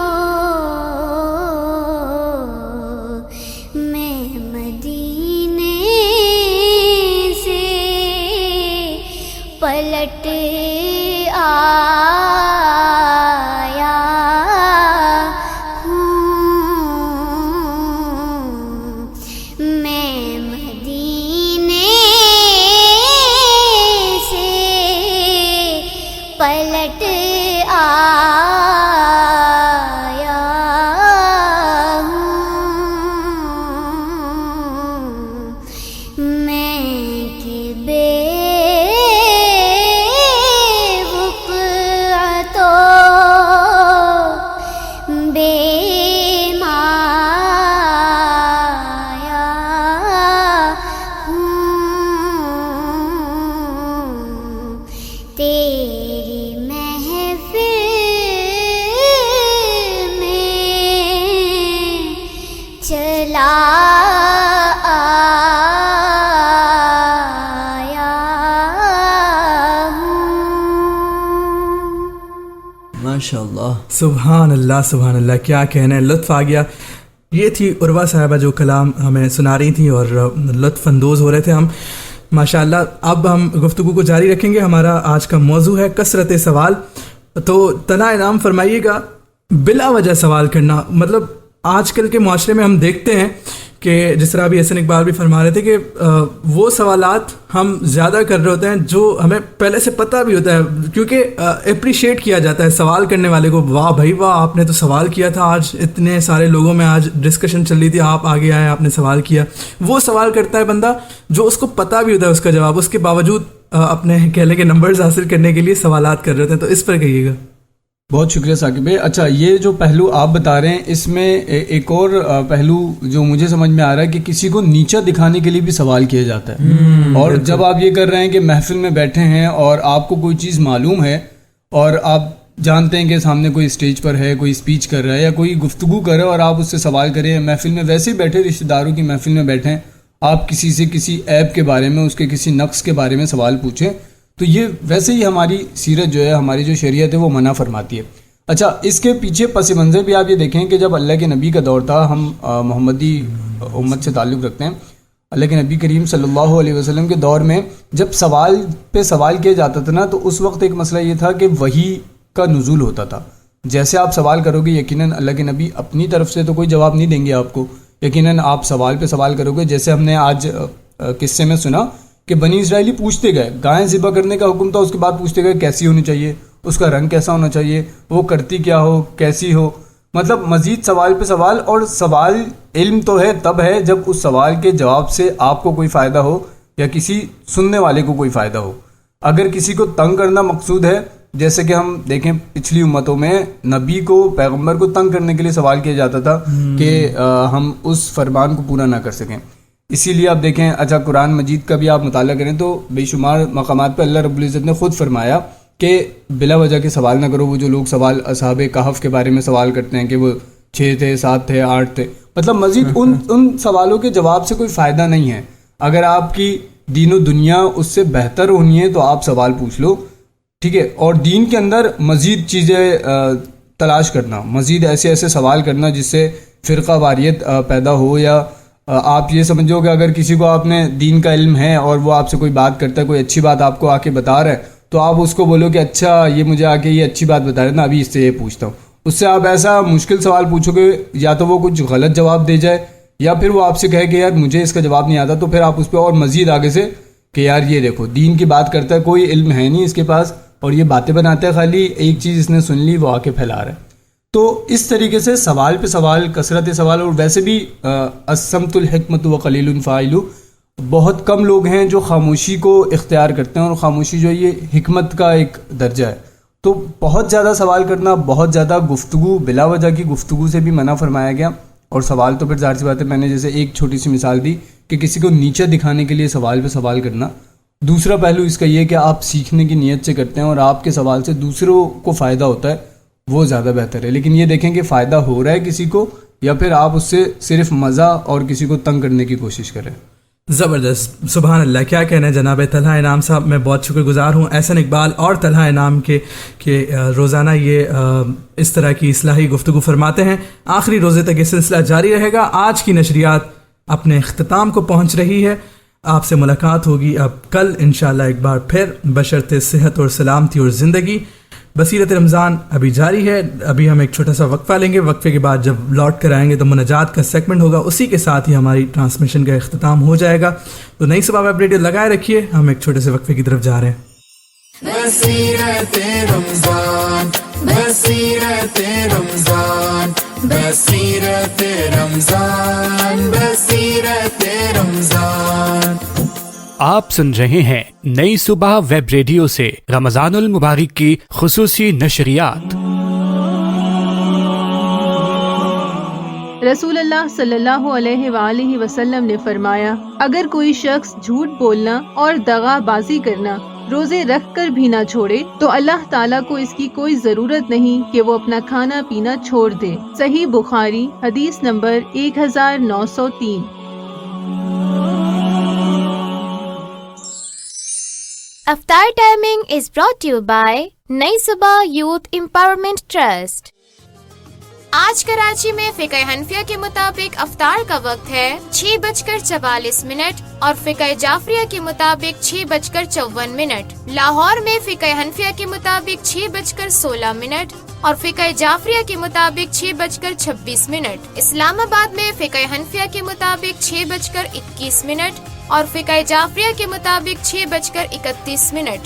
میں مدینے سے پلٹ آیا ہوں، میں مدینے سے پلٹ آیا ہوں، میں کہ بے بے مایا ہوں، تیری محفل میں چلا آیا ہوں۔ ماشاء اللہ، سبحان اللہ سبحان اللہ، کیا کہنا ہے، لطف آ گیا۔ یہ تھی عروہ صاحبہ جو کلام ہمیں سنا رہی تھیں اور لطف اندوز ہو رہے تھے ہم ماشاءاللہ۔ اب ہم گفتگو کو جاری رکھیں گے۔ ہمارا آج کا موضوع ہے کثرت سوال، تو تنا انعام فرمائیے گا بلا وجہ سوال کرنا، مطلب آج کل کے معاشرے میں ہم دیکھتے ہیں کہ جس طرح ابھی حسن اقبال بھی فرما رہے تھے کہ وہ سوالات ہم زیادہ کر رہے ہوتے ہیں جو ہمیں پہلے سے پتہ بھی ہوتا ہے، کیونکہ اپریشیٹ کیا جاتا ہے سوال کرنے والے کو، واہ بھائی واہ آپ نے تو سوال کیا تھا، آج اتنے سارے لوگوں میں آج ڈسکشن چل رہی تھی، آپ آگے آئے آپ نے سوال کیا۔ وہ سوال کرتا ہے بندہ جو اس کو پتہ بھی ہوتا ہے اس کا جواب، اس کے باوجود اپنے کہہ لیں کہ نمبرز حاصل کرنے کے لیے سوالات کر رہے ہوتے ہیں، تو اس پر کہیے گا۔ بہت شکریہ ثاقب بھائی۔ اچھا، یہ جو پہلو آپ بتا رہے ہیں اس میں ایک اور پہلو جو مجھے سمجھ میں آ رہا ہے کہ کسی کو نیچا دکھانے کے لیے بھی سوال کیا جاتا ہے، اور جب آپ یہ کر رہے ہیں کہ محفل میں بیٹھے ہیں اور آپ کو کوئی چیز معلوم ہے اور آپ جانتے ہیں کہ سامنے کوئی اسٹیج پر ہے، کوئی اسپیچ کر رہا ہے یا کوئی گفتگو کر رہا ہے اور آپ اس سے سوال کریں، محفل میں ویسے ہی بیٹھے، رشتہ داروں کی محفل میں بیٹھیں، آپ کسی سے کسی عیب کے بارے میں، اس کے کسی نقص کے بارے میں سوال پوچھیں، تو یہ ویسے ہی ہماری سیرت جو ہے، ہماری جو شریعت ہے وہ منع فرماتی ہے۔ اچھا، اس کے پیچھے پس منظر بھی آپ یہ دیکھیں کہ جب اللہ کے نبی کا دور تھا، ہم محمدی امت سے تعلق رکھتے ہیں، اللہ کے نبی کریم صلی اللہ علیہ وسلم کے دور میں جب سوال پہ سوال کیا جاتا تھا نا، تو اس وقت ایک مسئلہ یہ تھا کہ وحی کا نزول ہوتا تھا۔ جیسے آپ سوال کرو گے یقیناً اللہ کے نبی اپنی طرف سے تو کوئی جواب نہیں دیں گے آپ کو، یقیناً آپ سوال پہ سوال کرو گے۔ جیسے ہم نے آج قصے میں سنا کہ بنی اسرائیلی پوچھتے گئے، گائیں ذبح کرنے کا حکم تھا، اس کے بعد پوچھتے گئے کیسی ہونی چاہیے، اس کا رنگ کیسا ہونا چاہیے، وہ کرتی کیا ہو، کیسی ہو، مطلب مزید سوال پہ سوال۔ اور سوال علم تو ہے تب ہے جب اس سوال کے جواب سے آپ کو کوئی فائدہ ہو یا کسی سننے والے کو کوئی فائدہ ہو۔ اگر کسی کو تنگ کرنا مقصود ہے، جیسے کہ ہم دیکھیں پچھلی امتوں میں نبی کو، پیغمبر کو تنگ کرنے کے لیے سوال کیا جاتا تھا کہ ہم اس فرمان کو پورا نہ کر سکیں۔ اسی لیے آپ دیکھیں اچھا قرآن مجید کا بھی آپ مطالعہ کریں تو بے شمار مقامات پہ اللہ رب العزت نے خود فرمایا کہ بلا وجہ کے سوال نہ کرو. وہ جو لوگ سوال اصحاب کہف کے بارے میں سوال کرتے ہیں کہ وہ 6 تھے 7 تھے 8 تھے, مطلب مزید ان سوالوں کے جواب سے کوئی فائدہ نہیں ہے. اگر آپ کی دین و دنیا اس سے بہتر ہونی ہے تو آپ سوال پوچھ لو, ٹھیک ہے. اور دین کے اندر مزید چیزیں تلاش کرنا, مزید ایسے سوال کرنا جس سے فرقہ واریت پیدا ہو, یا آپ یہ سمجھو کہ اگر کسی کو آپ نے دین کا علم ہے اور وہ آپ سے کوئی بات کرتا ہے, کوئی اچھی بات آپ کو آ کے بتا رہا ہے, تو آپ اس کو بولو کہ اچھا یہ مجھے آ کے یہ اچھی بات بتا رہے ہیں نا, ابھی اس سے یہ پوچھتا ہوں. اس سے آپ ایسا مشکل سوال پوچھو گے یا تو وہ کچھ غلط جواب دے جائے یا پھر وہ آپ سے کہے کہ یار مجھے اس کا جواب نہیں آتا, تو پھر آپ اس پہ اور مزید آگے سے کہ یار یہ دیکھو دین کی بات کرتا ہے, کوئی علم ہے نہیں اس کے پاس اور یہ باتیں بناتا ہے, خالی ایک چیز اس نے سن لی وہ آ کے پھیلا رہا ہے. تو اس طریقے سے سوال پہ سوال, کثرت سوال. اور ویسے بھی الصمت الحکمت وقلیل فاعل, بہت کم لوگ ہیں جو خاموشی کو اختیار کرتے ہیں, اور خاموشی جو ہے یہ حکمت کا ایک درجہ ہے. تو بہت زیادہ سوال کرنا, بہت زیادہ گفتگو, بلا وجہ کی گفتگو سے بھی منع فرمایا گیا. اور سوال تو پھر ظاہر سی بات ہے, میں نے جیسے ایک چھوٹی سی مثال دی کہ کسی کو نیچا دکھانے کے لیے سوال پہ سوال کرنا. دوسرا پہلو اس کا یہ کہ آپ سیکھنے کی نیت سے کرتے ہیں اور آپ کے سوال سے دوسروں کو فائدہ ہوتا ہے, وہ زیادہ بہتر ہے. لیکن یہ دیکھیں کہ فائدہ ہو رہا ہے کسی کو یا پھر آپ اس سے صرف مزہ اور کسی کو تنگ کرنے کی کوشش کریں. زبردست, سبحان اللہ, کیا کہنا ہے جناب طلحہ انعام صاحب. میں بہت شکر گزار ہوں احسن اقبال اور طلحہ انعام کے کہ روزانہ یہ اس طرح کی اصلاحی گفتگو فرماتے ہیں. آخری روزے تک یہ سلسلہ جاری رہے گا. آج کی نشریات اپنے اختتام کو پہنچ رہی ہے. آپ سے ملاقات ہوگی اب کل انشاءاللہ ایک بار پھر, بشرط صحت اور سلامتی اور زندگی. بصیرت رمضان ابھی جاری ہے. ابھی ہم ایک چھوٹا سا وقفہ لیں گے, وقفے کے بعد جب لوٹ کر آئیں گے تو مناجات کا سیگمنٹ ہوگا, اسی کے ساتھ ہی ہماری ٹرانسمیشن کا اختتام ہو جائے گا. تو نئی صبح ویب ریڈیو لگائے رکھیے, ہم ایک چھوٹے سے وقفے کی طرف جا رہے ہیں. بصیرت رمضان بصیرت رمضان بصیرت رمضان بصیرت رمضان. آپ سن رہے ہیں نئی صبح ویب ریڈیو سے رمضان المبارک کی خصوصی نشریات. رسول اللہ صلی اللہ علیہ وآلہ وسلم نے فرمایا, اگر کوئی شخص جھوٹ بولنا اور دغا بازی کرنا روزے رکھ کر بھی نہ چھوڑے تو اللہ تعالیٰ کو اس کی کوئی ضرورت نہیں کہ وہ اپنا کھانا پینا چھوڑ دے. صحیح بخاری حدیث نمبر 1903. افطار timing is brought to you by Nai Subah youth empowerment trust. آج کراچی میں فقہ حنفیہ کے مطابق افطار کا وقت ہے 6:44 اور فقہ جعفریہ کے مطابق 6:54. لاہور میں فقہ حنفیہ کے مطابق 6:16 اور فقہ جعفریہ کے مطابق 6:26. اسلام آباد میں فقہ حنفیہ کے مطابق 6:21 اور فقہ جعفریہ کے مطابق 6:31.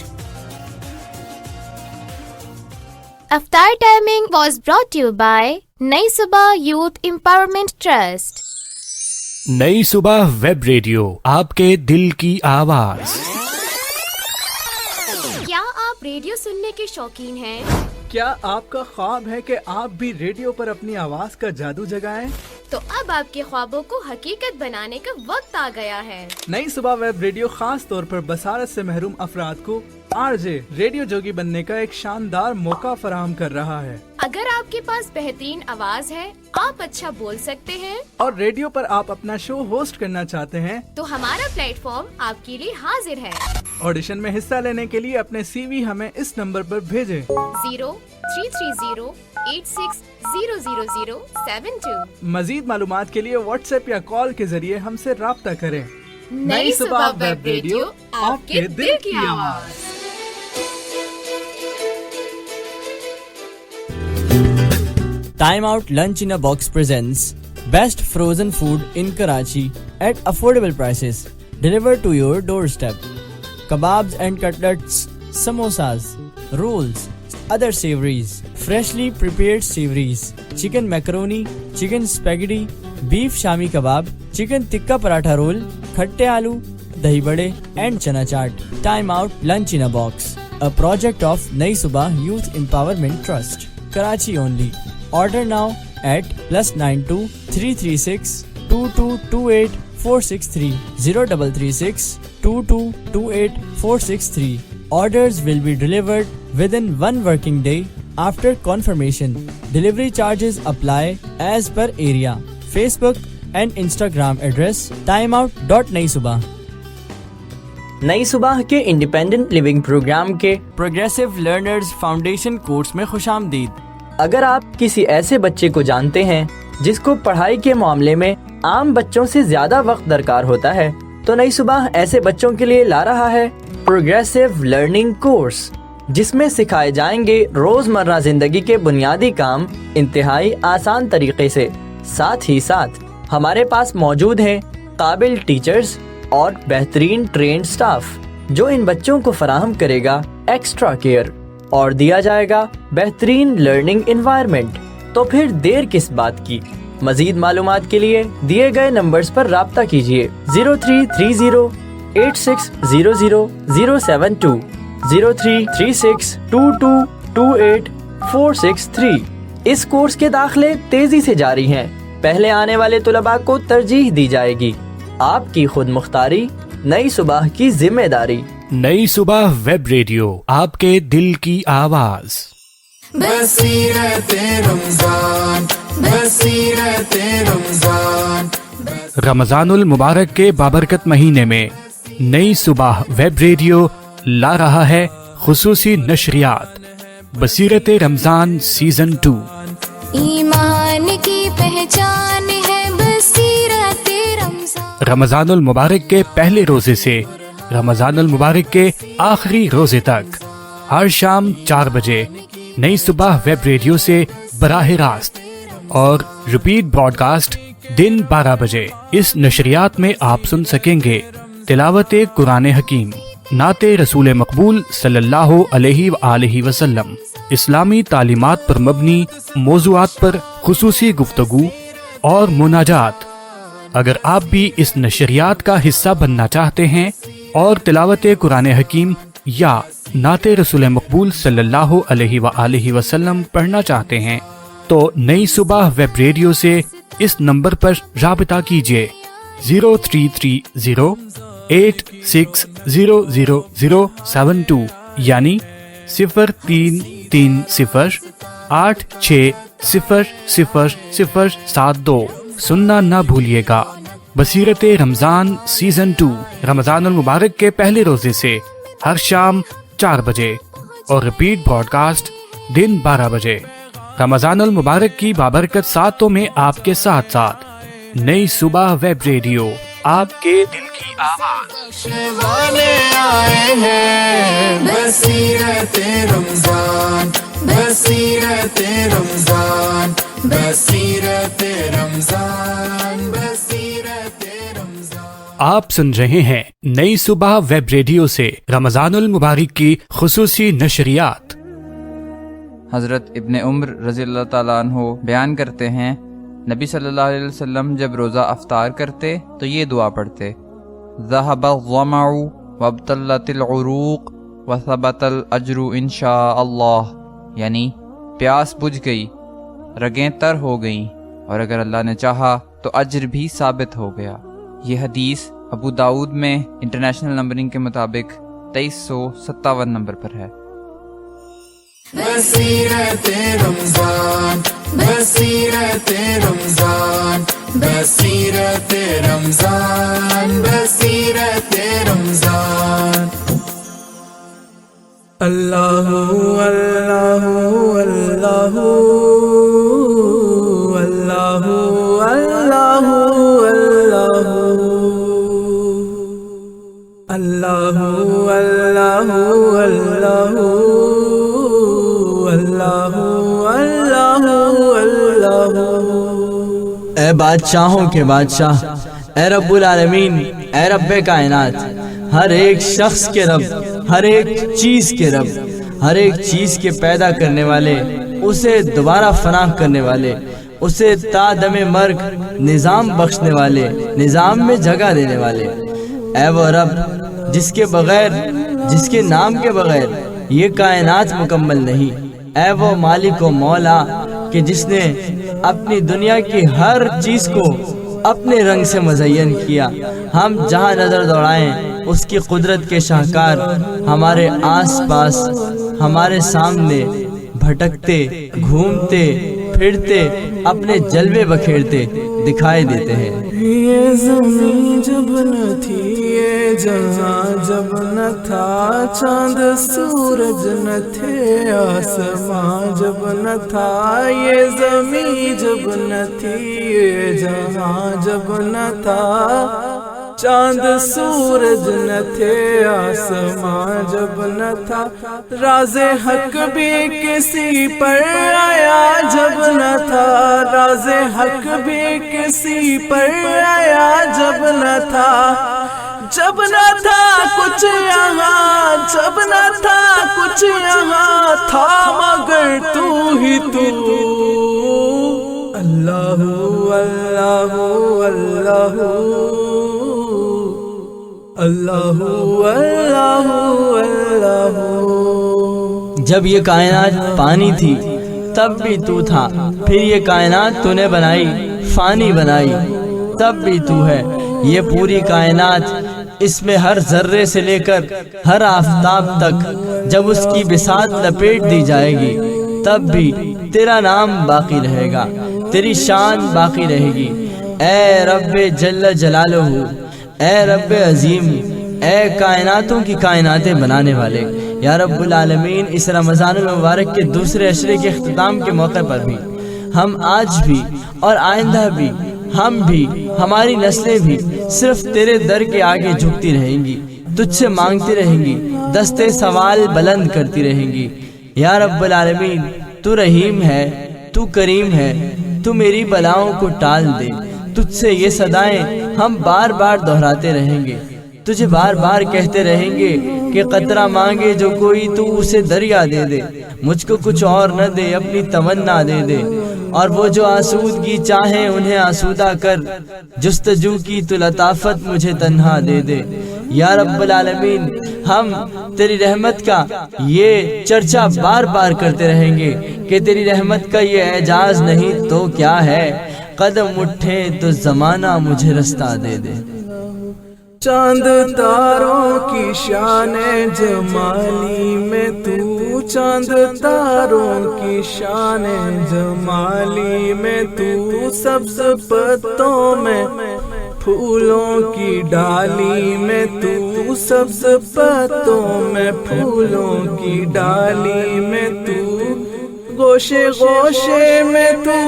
افطار timing was brought to you by Nai Subah youth empowerment trust. نئی صبح ویب ریڈیو, آپ کے دل کی آواز. کیا آپ ریڈیو سننے کے شوقین ہیں؟ کیا آپ کا خواب ہے کہ آپ بھی ریڈیو پر اپنی آواز کا جادو جگائیں؟ تو اب آپ کے خوابوں کو حقیقت بنانے کا وقت آ گیا ہے. نئی صبح ویب ریڈیو خاص طور پر بصارت سے محروم افراد کو RJ ریڈیو جوگی بننے کا ایک شاندار موقع فراہم کر رہا ہے. اگر آپ کے پاس بہترین آواز ہے, آپ اچھا بول سکتے ہیں اور ریڈیو پر آپ اپنا شو ہوسٹ کرنا چاہتے ہیں, تو ہمارا پلیٹ فارم آپ کے لیے حاضر ہے. آڈیشن میں حصہ لینے کے لیے اپنے CV ہمیں اس نمبر پر بھیجیں 033086000072. مزید معلومات کے لیے واٹس ایپ یا کال کے ذریعے ہم سے رابطہ کریں. نئی صبح ویب ریڈیو, آپ کے دل کی آواز. Time Out Lunch in a Box presents best frozen food in Karachi at affordable prices, delivered to your doorstep. Kebabs and cutlets, samosas, rolls, other savories, freshly prepared savories, chicken macaroni, chicken spaghetti, beef shami kebab, chicken tikka paratha roll, khatte aloo, dahi vade and chana chaat. Time Out Lunch in a Box, a project of Nai Subah Youth Empowerment Trust, Karachi only. Order now at +92 336 03362228463 0336 2228 Orders will be delivered within 1 working day after confirmation. Delivery charges apply as per area. Facebook and Instagram address timeout.naisubah. نئی صبح کے independent living programme کے progressive learners foundation course میں خوش آمدید. اگر آپ کسی ایسے بچے کو جانتے ہیں جس کو پڑھائی کے معاملے میں عام بچوں سے زیادہ وقت درکار ہوتا ہے تو نئی صبح ایسے بچوں کے لیے لا رہا ہے پروگریسو لرننگ کورس، جس میں سکھائے جائیں گے روزمرہ زندگی کے بنیادی کام انتہائی آسان طریقے سے. ساتھ ہی ساتھ ہمارے پاس موجود ہیں قابل ٹیچرز اور بہترین ٹرینڈ سٹاف جو ان بچوں کو فراہم کرے گا ایکسٹرا کیئر اور دیا جائے گا بہترین لرننگ انوائرمنٹ. تو پھر دیر کس بات کی؟ مزید معلومات کے لیے دیے گئے نمبرز پر رابطہ کیجیے 033086000072 03362228 اس کورس کے داخلے تیزی سے جاری ہیں. پہلے آنے والے طلباء کو ترجیح دی جائے گی. آپ کی خود مختاری، نئی صبح کی ذمہ داری. نئی صبح ویب ریڈیو، آپ کے دل کی آواز. بصیرت رمضان، بصیرت رمضان. رمضان المبارک کے بابرکت مہینے میں نئی صبح ویب ریڈیو لا رہا ہے خصوصی نشریات بصیرت رمضان سیزن 2. ایمان کی پہچان ہے بصیرت رمضان. رمضان المبارک کے پہلے روزے سے رمضان المبارک کے آخری روزے تک ہر شام 4 بجے نئی صبح ویب ریڈیو سے براہ راست اور ریپیٹ براڈ کاسٹ دن 12 بجے اس نشریات میں آپ سن سکیں گے تلاوت قرآن حکیم، نعت رسول مقبول صلی اللہ علیہ وآلہ وسلم، اسلامی تعلیمات پر مبنی موضوعات پر خصوصی گفتگو اور مناجات. اگر آپ بھی اس نشریات کا حصہ بننا چاہتے ہیں اور تلاوت قرآن حکیم یا نعت رسول مقبول صلی اللہ علیہ وآلہ وسلم پڑھنا چاہتے ہیں تو نئی صبح ویب ریڈیو سے اس نمبر پر رابطہ کیجیے 033086000072 یعنی 033086000072. سننا نہ بھولیے گا. بصیرت رمضان سیزن 2 رمضان المبارک کے پہلے روزے سے ہر شام 4 بجے اور ریپیٹ براڈ کاسٹ دن 12 بجے. رمضان المبارک کی بابرکت ساعتوں میں آپ کے ساتھ ساتھ نئی صبح ویب ریڈیو، آپ کے دل کی آواز. والے آئے ہیں بصیرت رمضان، بصیرت رمضان، بصیرت رمضان، بصیرت رمضان. آپ سن رہے ہیں نئی صبح ویب ریڈیو سے رمضان المبارک کی خصوصی نشریات. حضرت ابن عمر رضی اللہ تعالیٰ عنہ بیان کرتے ہیں نبی صلی اللہ علیہ وسلم جب روزہ افطار کرتے تو یہ دعا پڑھتے: ذہب الظمع وابتلت العروق وثبت الاجر انشاء اللہ، یعنی پیاس بجھ گئی، رگیں تر ہو گئیں، اور اگر اللہ نے چاہا تو اجر بھی ثابت ہو گیا. یہ حدیث ابو داؤد میں انٹرنیشنل نمبرنگ کے مطابق 2357 نمبر پر ہے. بصیرت رمضان، بصیرت رمضان، بصیرت رمضان، بصیرت رمضان. اللہ اللہ اللہ اللہ اللہ اللہ اللہ اللہ اے بادشاہوں کے بادشاہ، اے رب العالمین، اے رب کائنات، ہر ایک شخص کے رب، ہر ایک چیز کے رب، ہر ایک چیز کے پیدا کرنے والے، اسے دوبارہ فنا کرنے والے، اسے تا دم مرگ نظام بخشنے والے، نظام میں جگہ دینے والے. اے وہ رب جس کے بغیر، جس کے نام کے بغیر یہ کائنات مکمل نہیں. اے وہ مالک و مولا کہ جس نے اپنی دنیا کی ہر چیز کو اپنے رنگ سے مزین کیا. ہم جہاں نظر دوڑائیں اس کی قدرت کے شاہکار ہمارے آس پاس ہمارے سامنے بھٹکتے گھومتے پھرتے اپنے جلوے بکھیرتے دکھائی دیتے ہیں. یہ زمین جب نہ تھی، یہ جہاں جب نہ تھا، چاند سورج نہ تھے، آسمان جب نہ تھا. یہ زمین جب نہ تھی، یہ جہاں جب نہ تھا، چاند سورج نہ تھے، آسمان جب نہ تھا. راز حق بھی کسی پر آیا جب نہ تھا، راز حق بھی کسی پر آیا جب نہ تھا. جب نہ تھا کچھ یہاں، جب نہ تھا کچھ یہاں، تھا مگر تو ہی تو. اللہ اللہ اللہ اللہ اللہ اللہ. جب یہ کائنات پانی تھی تب بھی تو تھا، پھر یہ کائنات تو نے بنائی فانی بنائی تب بھی تو ہے. یہ پوری کائنات، اس میں ہر ذرے سے لے کر ہر آفتاب تک جب اس کی بساط لپیٹ دی جائے گی تب بھی تیرا نام باقی رہے گا، تیری شان باقی رہے گی. اے رب جل جلالہ، اے رب عظیم، اے کائناتوں کی کائناتیں بنانے والے. یا رب العالمین، اس رمضان المبارک کے دوسرے عشرے کے اختتام کے موقع پر بھی ہم آج بھی اور آئندہ بھی، ہم بھی ہماری نسلیں بھی صرف تیرے در کے آگے جھکتی رہیں گی، تجھ سے مانگتی رہیں گی، دستے سوال بلند کرتی رہیں گی. یا رب العالمین، تو رحیم ہے، تو کریم ہے، تو میری بلاؤں کو ٹال دے. تجھ سے یہ صدائیں ہم بار بار دہراتے رہیں گے، تجھے بار بار کہتے رہیں گے کہ قطرہ مانگے جو کوئی تو اسے دریا دے دے. مجھ کو کچھ اور نہ دے، اپنی تمنا دے دے. اور وہ جو آسودگی چاہیں انہیں آسودہ کر، جستجو کی تو لطافت مجھے تنہا دے دے. یا رب العالمین، ہم تیری رحمت کا یہ چرچا بار بار کرتے رہیں گے کہ تیری رحمت کا یہ اعجاز نہیں تو کیا ہے. قدم اٹھے تو زمانہ مجھے رستہ دے دے. چاند تاروں کی شان جمالی میں تو، چاند تاروں کی شان جمالی میں تو، سبز پتوں میں پھولوں کی ڈالی میں تو، سبز پتوں میں پھولوں کی ڈالی میں تو، گوشے گوشے میں تو،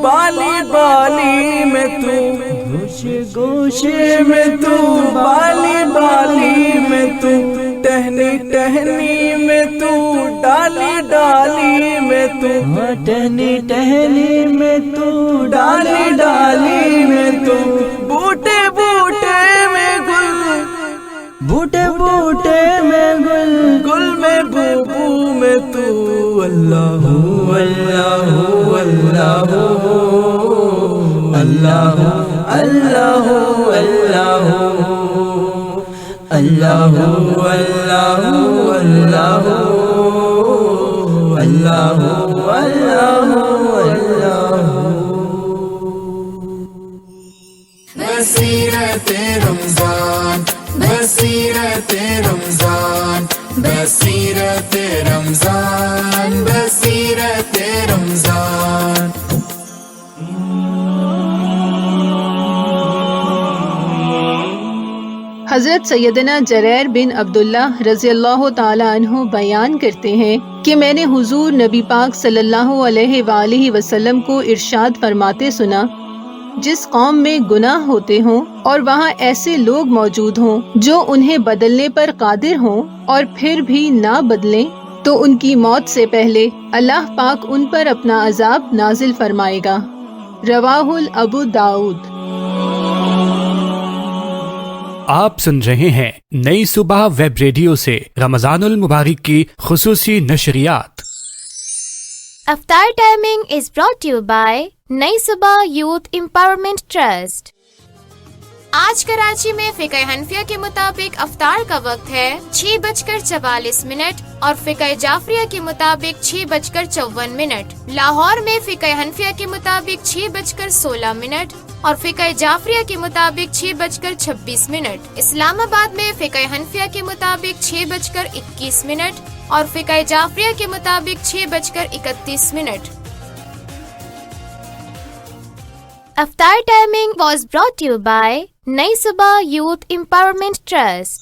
بالی بالی میں تو، گوشے گوشے میں تو، بالی بالی میں تو، ٹہنی ٹہنی میں تو، ڈالی ڈالی میں تو، ٹہنی ٹہنی میں تو، ڈالی ڈالی میں تو، بوٹے بوٹے میں گل، بوٹے بوٹے میں گل، گل میں بو بو میں تو. اللہ اللہ اللہ اللہ اللہ اللہ اللہ اللہ اللہ اللہ اللہ. بصیرت رمضان، بصیرت رمضان، بصیرت رمضان، بصیرت رمضان. حضرت سیدنا جریر بن عبداللہ رضی اللہ تعالی عنہ بیان کرتے ہیں کہ میں نے حضور نبی پاک صلی اللہ علیہ وآلہ وسلم کو ارشاد فرماتے سنا، جس قوم میں گناہ ہوتے ہوں اور وہاں ایسے لوگ موجود ہوں جو انہیں بدلنے پر قادر ہوں اور پھر بھی نہ بدلیں، تو ان کی موت سے پہلے اللہ پاک ان پر اپنا عذاب نازل فرمائے گا. رواہ ابو داؤد. آپ سن رہے ہیں نئی صبح ویب ریڈیو سے رمضان المبارک کی خصوصی نشریات. افطار timing is brought you by Nai Subah youth empowerment trust. آج کراچی میں فقہ حنفیہ کے مطابق افطار کا وقت ہے 6:44 اور فقہ جعفریہ کے مطابق 6:54. لاہور میں فقہ حنفیہ کے مطابق 6:16، اور فقہ جعفریہ کے مطابق 6:26۔ اسلام آباد میں فقہ حنفیہ کے مطابق 6:21 اور فقہ جعفریہ کے مطابق 6:31۔ Aftar timing was brought to you by Nai Subah Youth Empowerment Trust.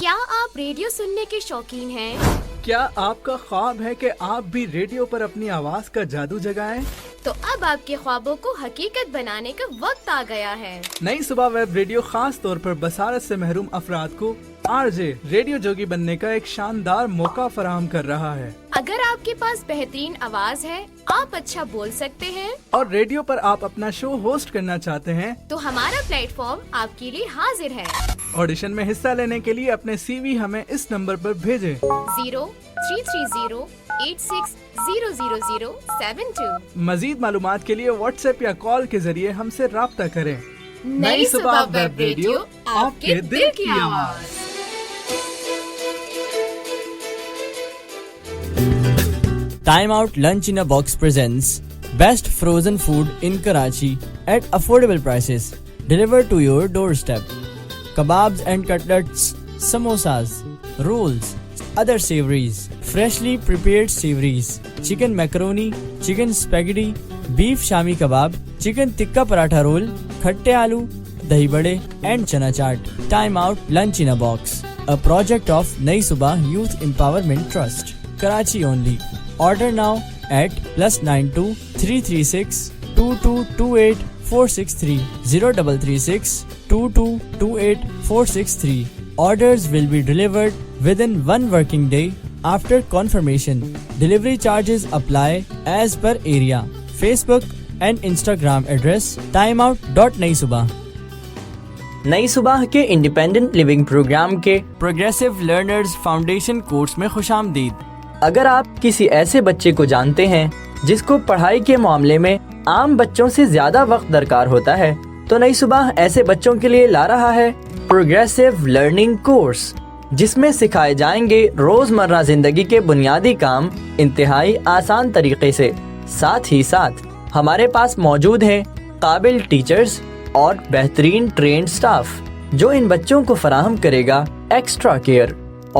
کیا آپ ریڈیو سننے کے شوقین ہیں؟ کیا آپ کا خواب ہے کہ آپ بھی ریڈیو پر اپنی آواز کا جادو جگائیں؟ تو اب آپ کے خوابوں کو حقیقت بنانے کا وقت آ گیا ہے۔ نئی صبح ویب ریڈیو خاص طور پر بصارت سے محروم افراد کو RJ ریڈیو جوگی بننے کا ایک شاندار موقع فراہم کر رہا ہے۔ اگر آپ کے پاس بہترین آواز ہے، آپ اچھا بول سکتے ہیں اور ریڈیو پر آپ اپنا شو ہوسٹ کرنا چاہتے ہیں، تو ہمارا پلیٹ فارم آپ کے لیے حاضر ہے۔ آڈیشن میں حصہ لینے کے لیے اپنے CV ہمیں اس نمبر پر بھیجیں 033086000072۔ مزید معلومات کے لیے واٹس ایپ یا کال کے ذریعے ہم سے رابطہ کریں۔ نئی صبح ویب ریڈیو، آپ کے دل کی آواز۔ Time Out Lunch in a Box presents best frozen food in Karachi at affordable prices, delivered to your doorstep. Kebabs and cutlets, samosas, rolls, other savories, freshly prepared savories, chicken macaroni, chicken spaghetti, beef shami kebab, chicken tikka paratha roll, khatte aloo, dahi bade and chana chaat. Time Out Lunch in a Box, a project of Nai Subah Youth Empowerment Trust, Karachi only. Order now at +92 336 2228 463 0336 2228 463. Orders will be delivered within 1 working day after confirmation. Delivery charges apply as per area. Facebook and Instagram address timeout.naisubah. نئی صبح کے independent living programme کے progressive learners foundation course میں خوش آمدید۔ اگر آپ کسی ایسے بچے کو جانتے ہیں جس کو پڑھائی کے معاملے میں عام بچوں سے زیادہ وقت درکار ہوتا ہے، تو نئی صبح ایسے بچوں کے لیے لا رہا ہے پروگریسو لرننگ کورس، جس میں سکھائے جائیں گے روزمرہ زندگی کے بنیادی کام انتہائی آسان طریقے سے۔ ساتھ ہی ساتھ ہمارے پاس موجود ہیں قابل ٹیچرز اور بہترین ٹرینڈ سٹاف، جو ان بچوں کو فراہم کرے گا ایکسٹرا کیئر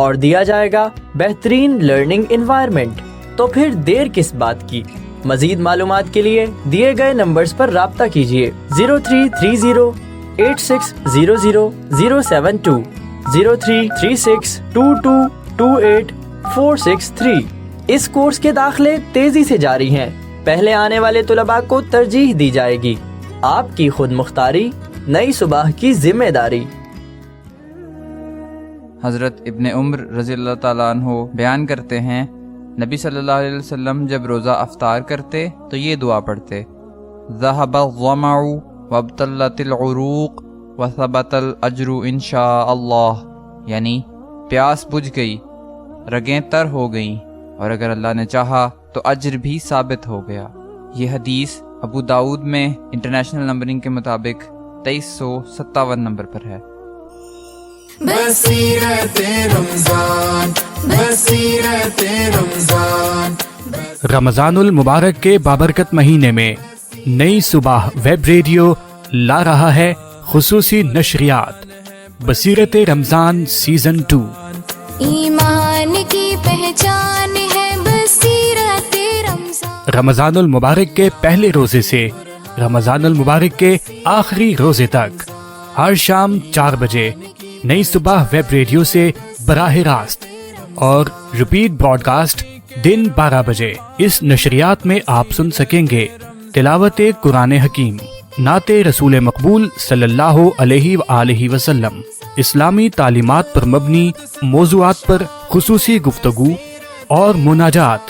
اور دیا جائے گا بہترین لرننگ انوائرمنٹ۔ تو پھر دیر کس بات کی؟ مزید معلومات کے لیے دیے گئے نمبرز پر رابطہ کیجیے 033086000072 03362228 اس کورس کے داخلے تیزی سے جاری ہیں۔ پہلے آنے والے طلباء کو ترجیح دی جائے گی۔ آپ کی خود مختاری، نئی صبح کی ذمہ داری۔ حضرت ابن عمر رضی اللہ تعالیٰ عنہ بیان کرتے ہیں، نبی صلی اللہ علیہ وسلم جب روزہ افطار کرتے تو یہ دعا پڑھتے: ذہب الظمع وابتلت العروق وثبت الاجر انشاء اللہ، یعنی پیاس بجھ گئی، رگیں تر ہو گئیں، اور اگر اللہ نے چاہا تو اجر بھی ثابت ہو گیا۔ یہ حدیث ابو داؤد میں انٹرنیشنل نمبرنگ کے مطابق 2357 نمبر پر ہے۔ بصیرت رمضان، بصیرت رمضان۔ رمضان المبارک کے بابرکت مہینے میں نئی صبح ویب ریڈیو لا رہا ہے خصوصی نشریات بصیرت رمضان سیزن 2۔ ایمان کی پہچان ہے بصیرت رمضان۔ رمضان المبارک کے پہلے روزے سے رمضان المبارک کے آخری روزے تک ہر شام 4 بجے نئی صبح ویب ریڈیو سے براہ راست اور ریپیٹ براڈ کاسٹ دن 12 بجے اس نشریات میں آپ سن سکیں گے تلاوت قرآن حکیم، نعت رسول مقبول صلی اللہ علیہ وآلہ وسلم، اسلامی تعلیمات پر مبنی موضوعات پر خصوصی گفتگو اور مناجات۔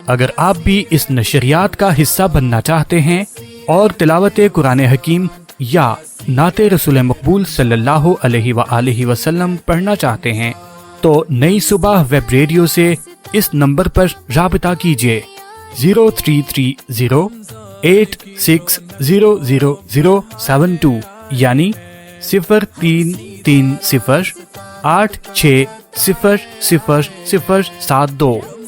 اگر آپ بھی اس نشریات کا حصہ بننا چاہتے ہیں اور تلاوت قرآن حکیم یا نعت رسول مقبول صلی اللہ علیہ وآلہ وسلم پڑھنا چاہتے ہیں تو نئی صبح ویب ریڈیو سے اس نمبر پر رابطہ کیجیے 033086000072، یعنی 033086000072۔